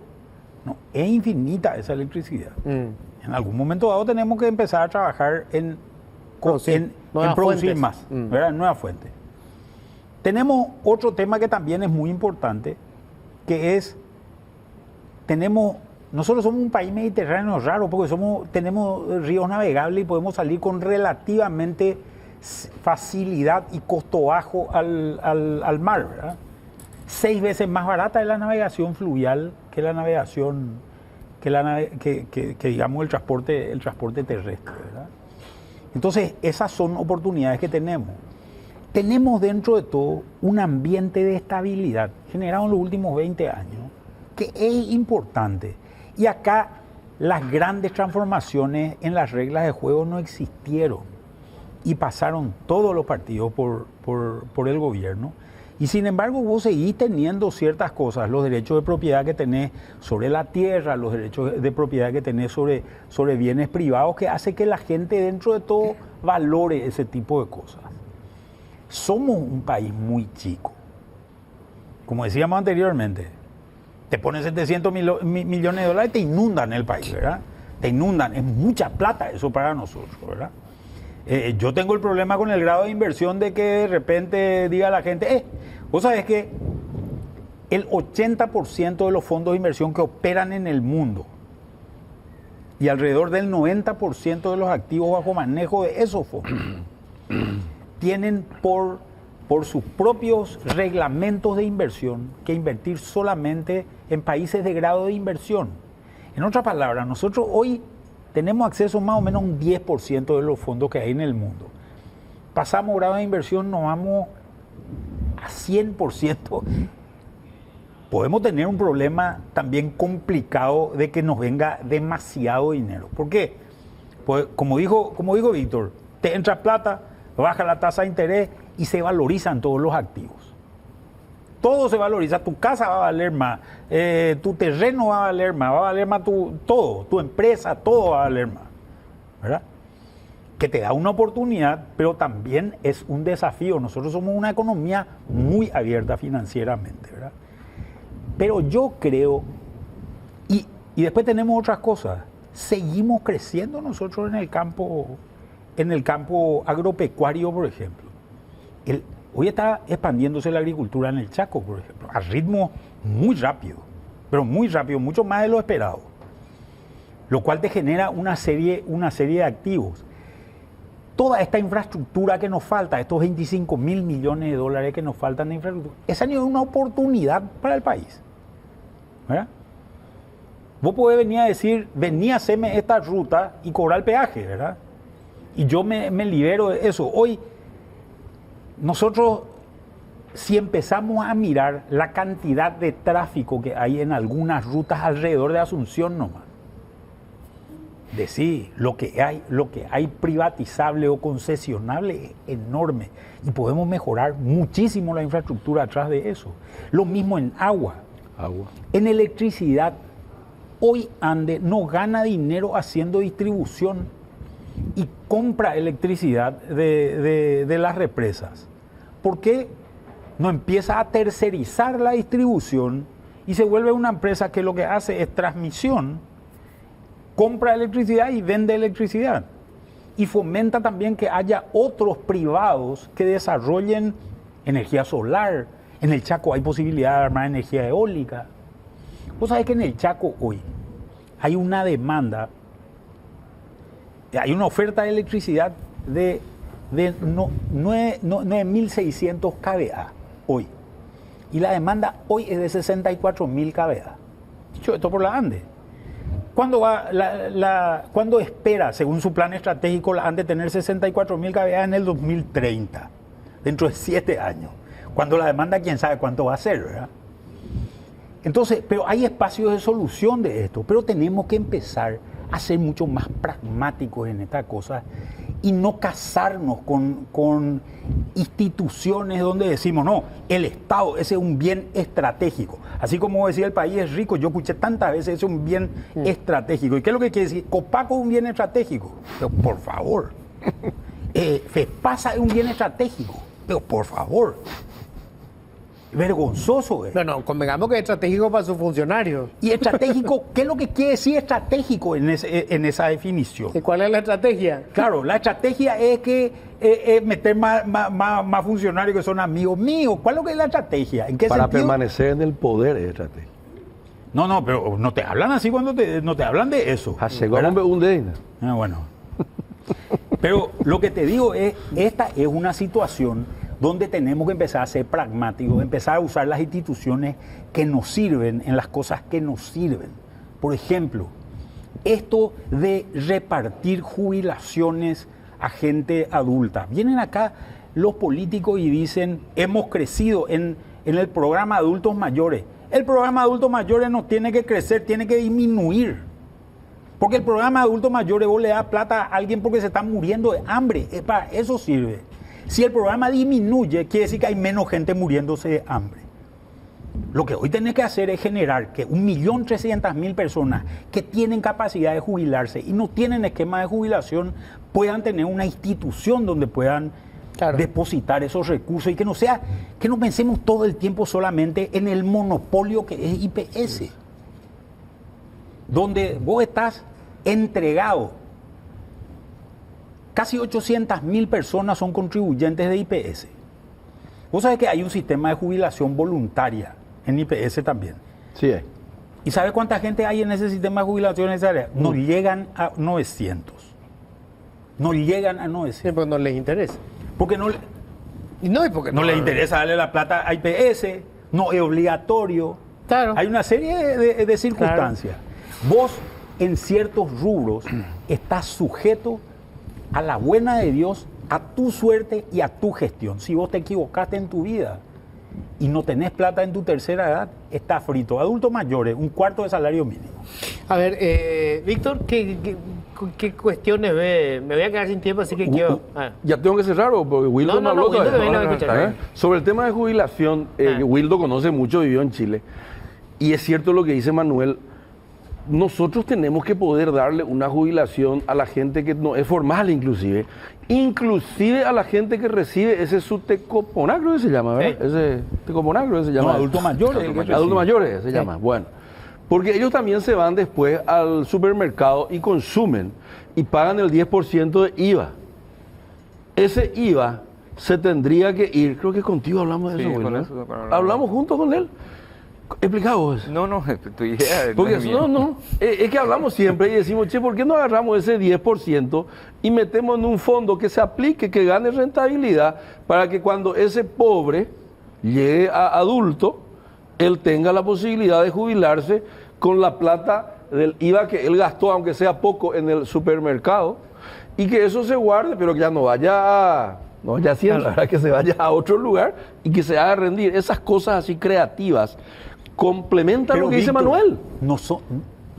Speaker 6: no es infinita esa electricidad. En algún momento dado tenemos que empezar a trabajar en producir más, ¿verdad? Nuevas fuentes. Tenemos otro tema que también es muy importante, que es, nosotros somos un país mediterráneo raro, porque tenemos ríos navegables y podemos salir con relativamente facilidad y costo bajo al mar, ¿verdad? 6 veces más barata es la navegación fluvial que la navegación, que digamos el transporte terrestre, ¿verdad? Entonces, esas son oportunidades que tenemos. Tenemos dentro de todo un ambiente de estabilidad generado en los últimos 20 años, que es importante. Y acá las grandes transformaciones en las reglas de juego no existieron y pasaron todos los partidos por el gobierno. Y sin embargo vos seguís teniendo ciertas cosas, los derechos de propiedad que tenés sobre la tierra, los derechos de propiedad que tenés sobre bienes privados, que hace que la gente dentro de todo valore ese tipo de cosas. Somos un país muy chico. Como decíamos anteriormente, te ponen 700 millones de dólares y te inundan el país, ¿verdad? Te inundan, es mucha plata eso para nosotros, ¿verdad? Yo tengo el problema con el grado de inversión de que de repente diga la gente, vos sabés que el 80% de los fondos de inversión que operan en el mundo y alrededor del 90% de los activos bajo manejo de esos fondos tienen por sus propios reglamentos de inversión que invertir solamente en países de grado de inversión. En otras palabras, nosotros hoy tenemos acceso más o menos a un 10% de los fondos que hay en el mundo. Pasamos grado de inversión, nos vamos a 100%. Podemos tener un problema también complicado de que nos venga demasiado dinero. ¿Por qué? Pues, como dijo Víctor, te entra plata, baja la tasa de interés y se valorizan todos los activos. Todo se valoriza, tu casa va a valer más, tu terreno va a valer más tu empresa, todo va a valer más, ¿verdad? Que te da una oportunidad, pero también es un desafío. Nosotros somos una economía muy abierta financieramente, ¿verdad? Pero yo creo, y después tenemos otras cosas, seguimos creciendo nosotros en el campo agropecuario, por ejemplo. Hoy está expandiéndose la agricultura en el Chaco, por ejemplo, a ritmo muy rápido, pero muy rápido, mucho más de lo esperado. Lo cual te genera una serie de activos. Toda esta infraestructura que nos falta, estos 25 mil millones de dólares que nos faltan de infraestructura, esa es una oportunidad para el país, ¿verdad? Vos podés venir a decir, vení a hacerme esta ruta y cobrar el peaje, ¿verdad? Y yo me libero de eso. Hoy, nosotros, si empezamos a mirar la cantidad de tráfico que hay en algunas rutas alrededor de Asunción nomás, decir lo que hay privatizable o concesionable es enorme y podemos mejorar muchísimo la infraestructura atrás de eso. Lo mismo en agua. En electricidad, hoy ANDE no gana dinero haciendo distribución. y compra electricidad de las represas, ¿por qué no empieza a tercerizar la distribución y se vuelve una empresa que lo que hace es transmisión, compra electricidad y vende electricidad? Y fomenta también que haya otros privados que desarrollen energía solar. En el Chaco hay posibilidad de armar energía eólica. Vos sabés que en el Chaco hoy hay una demanda, hay una oferta de electricidad de 9.600 kVA hoy. Y la demanda hoy es de 64.000 kVA. Dicho esto por la ANDE. ¿Cuándo espera, según su plan estratégico, la ANDE tener 64.000 kVA en el 2030? Dentro de 7 años. Cuando la demanda, quién sabe cuánto va a ser, ¿verdad? Entonces, pero hay espacios de solución de esto, pero tenemos que empezar a ser mucho más pragmáticos en esta cosa y no casarnos con instituciones donde decimos, no, el Estado, ese es un bien estratégico. Así como decía el país es rico, yo escuché tantas veces, ese es un bien estratégico. ¿Y qué es lo que quiere decir? Copaco es un bien estratégico. Pero por favor. FEPASA es un bien estratégico. Pero por favor. Vergonzoso.
Speaker 1: No, convengamos que es estratégico para sus funcionarios.
Speaker 6: Y estratégico, ¿qué es lo que quiere decir estratégico en esa definición?
Speaker 1: ¿Y cuál es la estrategia?
Speaker 6: Claro, la estrategia es que meter más funcionarios que son amigos míos. ¿Cuál es lo que es la estrategia? ¿En qué
Speaker 8: Para
Speaker 6: sentido?
Speaker 8: permanecer en el poder es estrategia.
Speaker 6: No, pero no te hablan así cuando no te hablan de eso. Bueno. Pero lo que te digo es, esta es una situación donde tenemos que empezar a ser pragmáticos, empezar a usar las instituciones que nos sirven en las cosas que nos sirven. Por ejemplo, esto de repartir jubilaciones a gente adulta. Vienen acá los políticos y dicen, hemos crecido en el programa de adultos mayores. El programa de adultos mayores no tiene que crecer, tiene que disminuir. Porque el programa de adultos mayores vos le das plata a alguien porque se está muriendo de hambre. Para eso sirve. Si el programa disminuye, quiere decir que hay menos gente muriéndose de hambre. Lo que hoy tenés que hacer es generar que 1.300.000 personas que tienen capacidad de jubilarse y no tienen esquema de jubilación puedan tener una institución donde puedan depositar esos recursos y que no pensemos todo el tiempo solamente en el monopolio que es IPS, donde vos estás entregado. Casi 800.000 personas son contribuyentes de IPS. Vos sabés que hay un sistema de jubilación voluntaria en IPS también.
Speaker 8: Sí hay.
Speaker 6: ¿Y sabes cuánta gente hay en ese sistema de jubilación en esa área? No llegan a 900. No llegan a 900.
Speaker 1: Sí, porque no les interesa.
Speaker 6: Porque no,
Speaker 1: porque
Speaker 6: no les interesa darle la plata a IPS, no es obligatorio.
Speaker 1: Claro.
Speaker 6: Hay una serie de circunstancias. Claro. Vos, en ciertos rubros, estás sujeto a la buena de Dios, a tu suerte y a tu gestión. Si vos te equivocaste en tu vida y no tenés plata en tu tercera edad, estás frito. Adultos mayores, 1/4 de salario mínimo.
Speaker 1: A ver, Víctor, ¿qué cuestiones ve? Me voy a quedar sin tiempo, así que quiero...
Speaker 8: ¿Ya tengo que cerrar o porque Wildo no habló
Speaker 1: Wildo
Speaker 8: todavía? Sobre el tema de jubilación, Wildo conoce mucho, vivió en Chile. Y es cierto lo que dice Manuel. Nosotros tenemos que poder darle una jubilación a la gente que no es formal, inclusive a la gente que recibe ese subtecoponagro que se llama, ¿verdad? Sí. Ese tecoponagro que se llama.
Speaker 6: No, adultos mayores.
Speaker 8: Adultos mayores se llama. Bueno, porque ellos también se van después al supermercado y consumen y pagan el 10% de IVA. Ese IVA se tendría que ir, creo que contigo hablamos de eso,
Speaker 7: con
Speaker 8: ¿no?
Speaker 7: eso,
Speaker 8: hablamos juntos con él. Explicado eso.
Speaker 7: No, tu idea.
Speaker 8: Porque es que hablamos siempre y decimos, che, ¿por qué no agarramos ese 10% y metemos en un fondo que se aplique, que gane rentabilidad, para que cuando ese pobre llegue a adulto, él tenga la posibilidad de jubilarse con la plata del IVA que él gastó, aunque sea poco, en el supermercado, y que eso se guarde, pero que ya no vaya Hacienda, que se vaya a otro lugar y que se haga rendir. Esas cosas así creativas complementan lo que dice Manuel.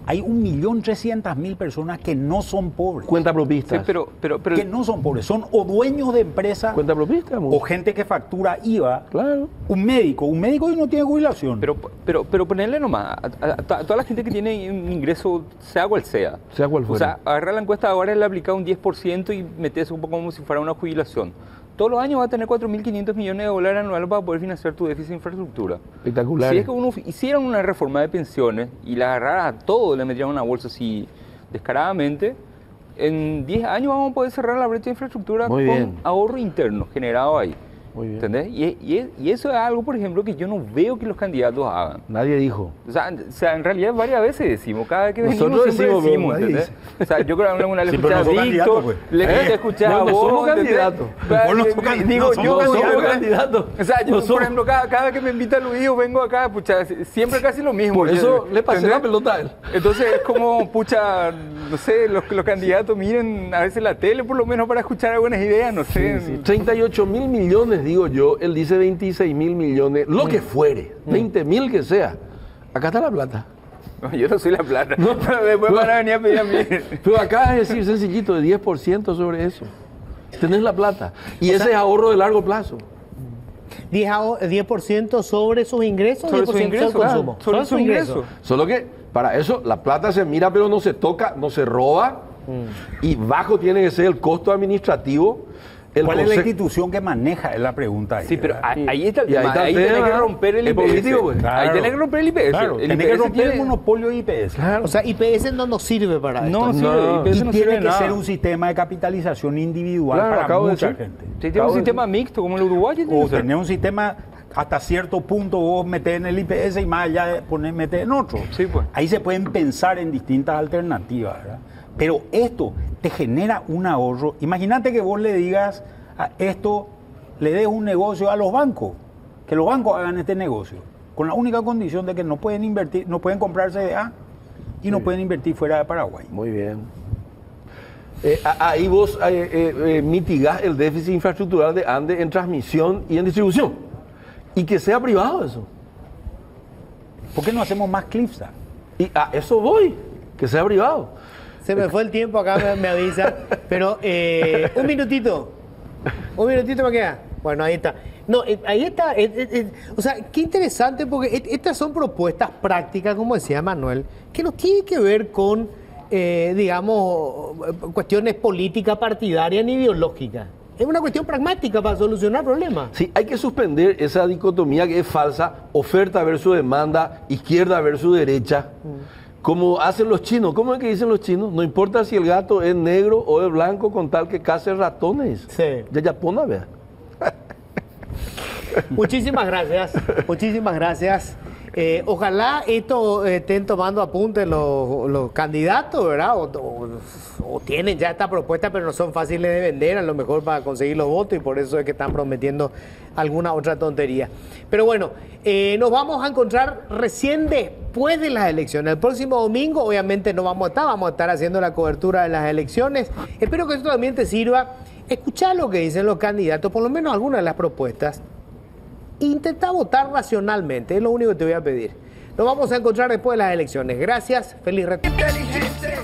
Speaker 6: hay 1.300.000 personas que no son pobres.
Speaker 8: Cuenta
Speaker 7: Sí,
Speaker 8: propistas.
Speaker 7: pero
Speaker 6: Que no son pobres, son o dueños de empresas
Speaker 8: Cuenta propistas.
Speaker 6: o gente que factura IVA.
Speaker 8: Claro.
Speaker 6: Un médico hoy no tiene jubilación.
Speaker 7: pero ponerle nomás a toda la gente que tiene un ingreso, sea cual sea.
Speaker 8: Sea cual
Speaker 7: O
Speaker 8: fuera.
Speaker 7: sea, agarrar la encuesta ahora y le aplicar un 10% y meterse un poco como si fuera una jubilación. Todos los años va a tener 4.500 millones de dólares anuales para poder financiar tu déficit de infraestructura.
Speaker 8: Espectacular.
Speaker 7: Si es que uno hiciera una reforma de pensiones y la agarrara a todo, le metieran una bolsa así descaradamente, en 10 años vamos a poder cerrar la brecha de infraestructura
Speaker 8: Muy
Speaker 7: con
Speaker 8: bien.
Speaker 7: ahorro interno generado ahí.
Speaker 8: Muy bien.
Speaker 7: ¿Entendés? Y eso es algo, por ejemplo, que yo no veo que los candidatos hagan.
Speaker 8: Nadie dijo.
Speaker 7: O sea, en realidad varias veces decimos, cada vez que venimos
Speaker 8: Nosotros
Speaker 7: siempre
Speaker 8: decimos, pero
Speaker 7: decimos,
Speaker 8: nadie
Speaker 7: ¿entendés? O sea, yo creo que alguna vez le
Speaker 6: Sí,
Speaker 7: escuché
Speaker 6: pero
Speaker 7: a
Speaker 6: no sos
Speaker 7: Víctor,
Speaker 6: candidato, pues.
Speaker 7: le escuché a
Speaker 8: No, no
Speaker 7: vos,
Speaker 8: somos
Speaker 7: ¿entendés?
Speaker 8: candidatos.
Speaker 6: Vos no sos candidato.
Speaker 7: Digo,
Speaker 6: No
Speaker 7: yo
Speaker 8: somos candidatos.
Speaker 7: O sea, yo,
Speaker 8: No
Speaker 7: por
Speaker 8: somos.
Speaker 7: ejemplo, cada vez que me invita Luis, yo vengo acá, pucha, siempre casi lo mismo.
Speaker 8: Por eso le pasé la
Speaker 7: ¿entendés?
Speaker 8: pelota a él.
Speaker 7: Entonces es como, pucha, no sé, los candidatos miren a veces la tele por lo menos para escuchar algunas ideas, no sé.
Speaker 8: Sí, 38.000 millones, digo yo. Él dice 26.000 millones, lo que fuere, 20.000 que sea. Acá está la plata.
Speaker 7: No, yo no soy la plata.
Speaker 8: No,
Speaker 7: Pero después
Speaker 8: no.
Speaker 7: van a venir a pedir a mí.
Speaker 8: Pero acá es decir sencillito, de 10% sobre eso. Tenés la plata. Y ese es ahorro de largo plazo.
Speaker 1: 10% sobre sus ingresos,
Speaker 7: Sobre
Speaker 1: 10%
Speaker 7: su ingreso,
Speaker 1: del consumo.
Speaker 7: sobre su ingreso.
Speaker 8: Solo que para eso la plata se mira pero no se toca, no se roba. Y bajo tiene que ser el costo administrativo.
Speaker 6: ¿Cuál es la institución que maneja? Es la pregunta ahí.
Speaker 7: Sí, pero
Speaker 6: ¿verdad?
Speaker 7: ahí está el
Speaker 8: Y ahí
Speaker 7: tema.
Speaker 8: está el
Speaker 7: Ahí tenés
Speaker 8: tema,
Speaker 7: que romper el
Speaker 8: el
Speaker 7: IPS.
Speaker 8: político, pues.
Speaker 7: Ahí
Speaker 6: Claro.
Speaker 7: tenés que romper el IPS.
Speaker 6: Claro,
Speaker 7: El
Speaker 6: tenés que
Speaker 7: IPS
Speaker 6: romper el
Speaker 7: tiene-
Speaker 6: monopolio de IPS.
Speaker 1: O sea, IPS no nos sirve para esto.
Speaker 7: No, sirve,
Speaker 8: No.
Speaker 7: IPS
Speaker 6: Y
Speaker 7: no
Speaker 6: tiene
Speaker 7: sirve
Speaker 6: que
Speaker 7: de nada.
Speaker 6: ser un sistema de capitalización individual
Speaker 8: Claro,
Speaker 6: para
Speaker 8: acabo de
Speaker 6: mucha
Speaker 8: decir.
Speaker 6: gente.
Speaker 7: Si tiene un sistema mixto como el uruguayo, tiene
Speaker 6: O
Speaker 7: que ser.
Speaker 6: tener un sistema hasta cierto punto vos metés en el IPS y más allá metés en otro.
Speaker 7: Sí, pues.
Speaker 6: Ahí se pueden pensar en distintas alternativas, ¿verdad? Pero esto te genera un ahorro. Imagínate que vos le digas a esto, le des un negocio a los bancos, que los bancos hagan este negocio, con la única condición de que no pueden invertir, no pueden comprar CDA y no pueden invertir fuera de Paraguay.
Speaker 8: Muy bien. Ahí vos mitigás el déficit infraestructural de ANDE en transmisión y en distribución. Y que sea privado eso.
Speaker 6: ¿Por qué no hacemos más CLIFSA?
Speaker 8: Y a eso voy, que sea privado.
Speaker 1: Se me fue el tiempo, acá me avisa. Pero un minutito me queda. Bueno, ahí está. No, ahí está. O sea, qué interesante porque estas son propuestas prácticas, como decía Manuel, que no tienen que ver con, digamos, cuestiones políticas, partidarias ni ideológicas. Es una cuestión pragmática para solucionar problemas.
Speaker 8: Sí, hay que suspender esa dicotomía que es falsa, oferta versus demanda, izquierda versus derecha, como hacen los chinos. ¿Cómo es que dicen los chinos? No importa si el gato es negro o es blanco con tal que case ratones.
Speaker 1: Sí.
Speaker 8: Ya Japona, vea.
Speaker 1: Muchísimas gracias, muchísimas gracias. Ojalá esto estén tomando apuntes los candidatos, ¿verdad? O tienen ya esta propuesta, pero no son fáciles de vender, a lo mejor para conseguir los votos, y por eso es que están prometiendo alguna otra tontería. Pero bueno, nos vamos a encontrar recién después de las elecciones. El próximo domingo, obviamente, no vamos a estar haciendo la cobertura de las elecciones. Espero que esto también te sirva. Escuchar lo que dicen los candidatos, por lo menos algunas de las propuestas. Intenta votar racionalmente, es lo único que te voy a pedir. Nos vamos a encontrar después de las elecciones. Gracias, feliz retorno.
Speaker 9: Inteligente.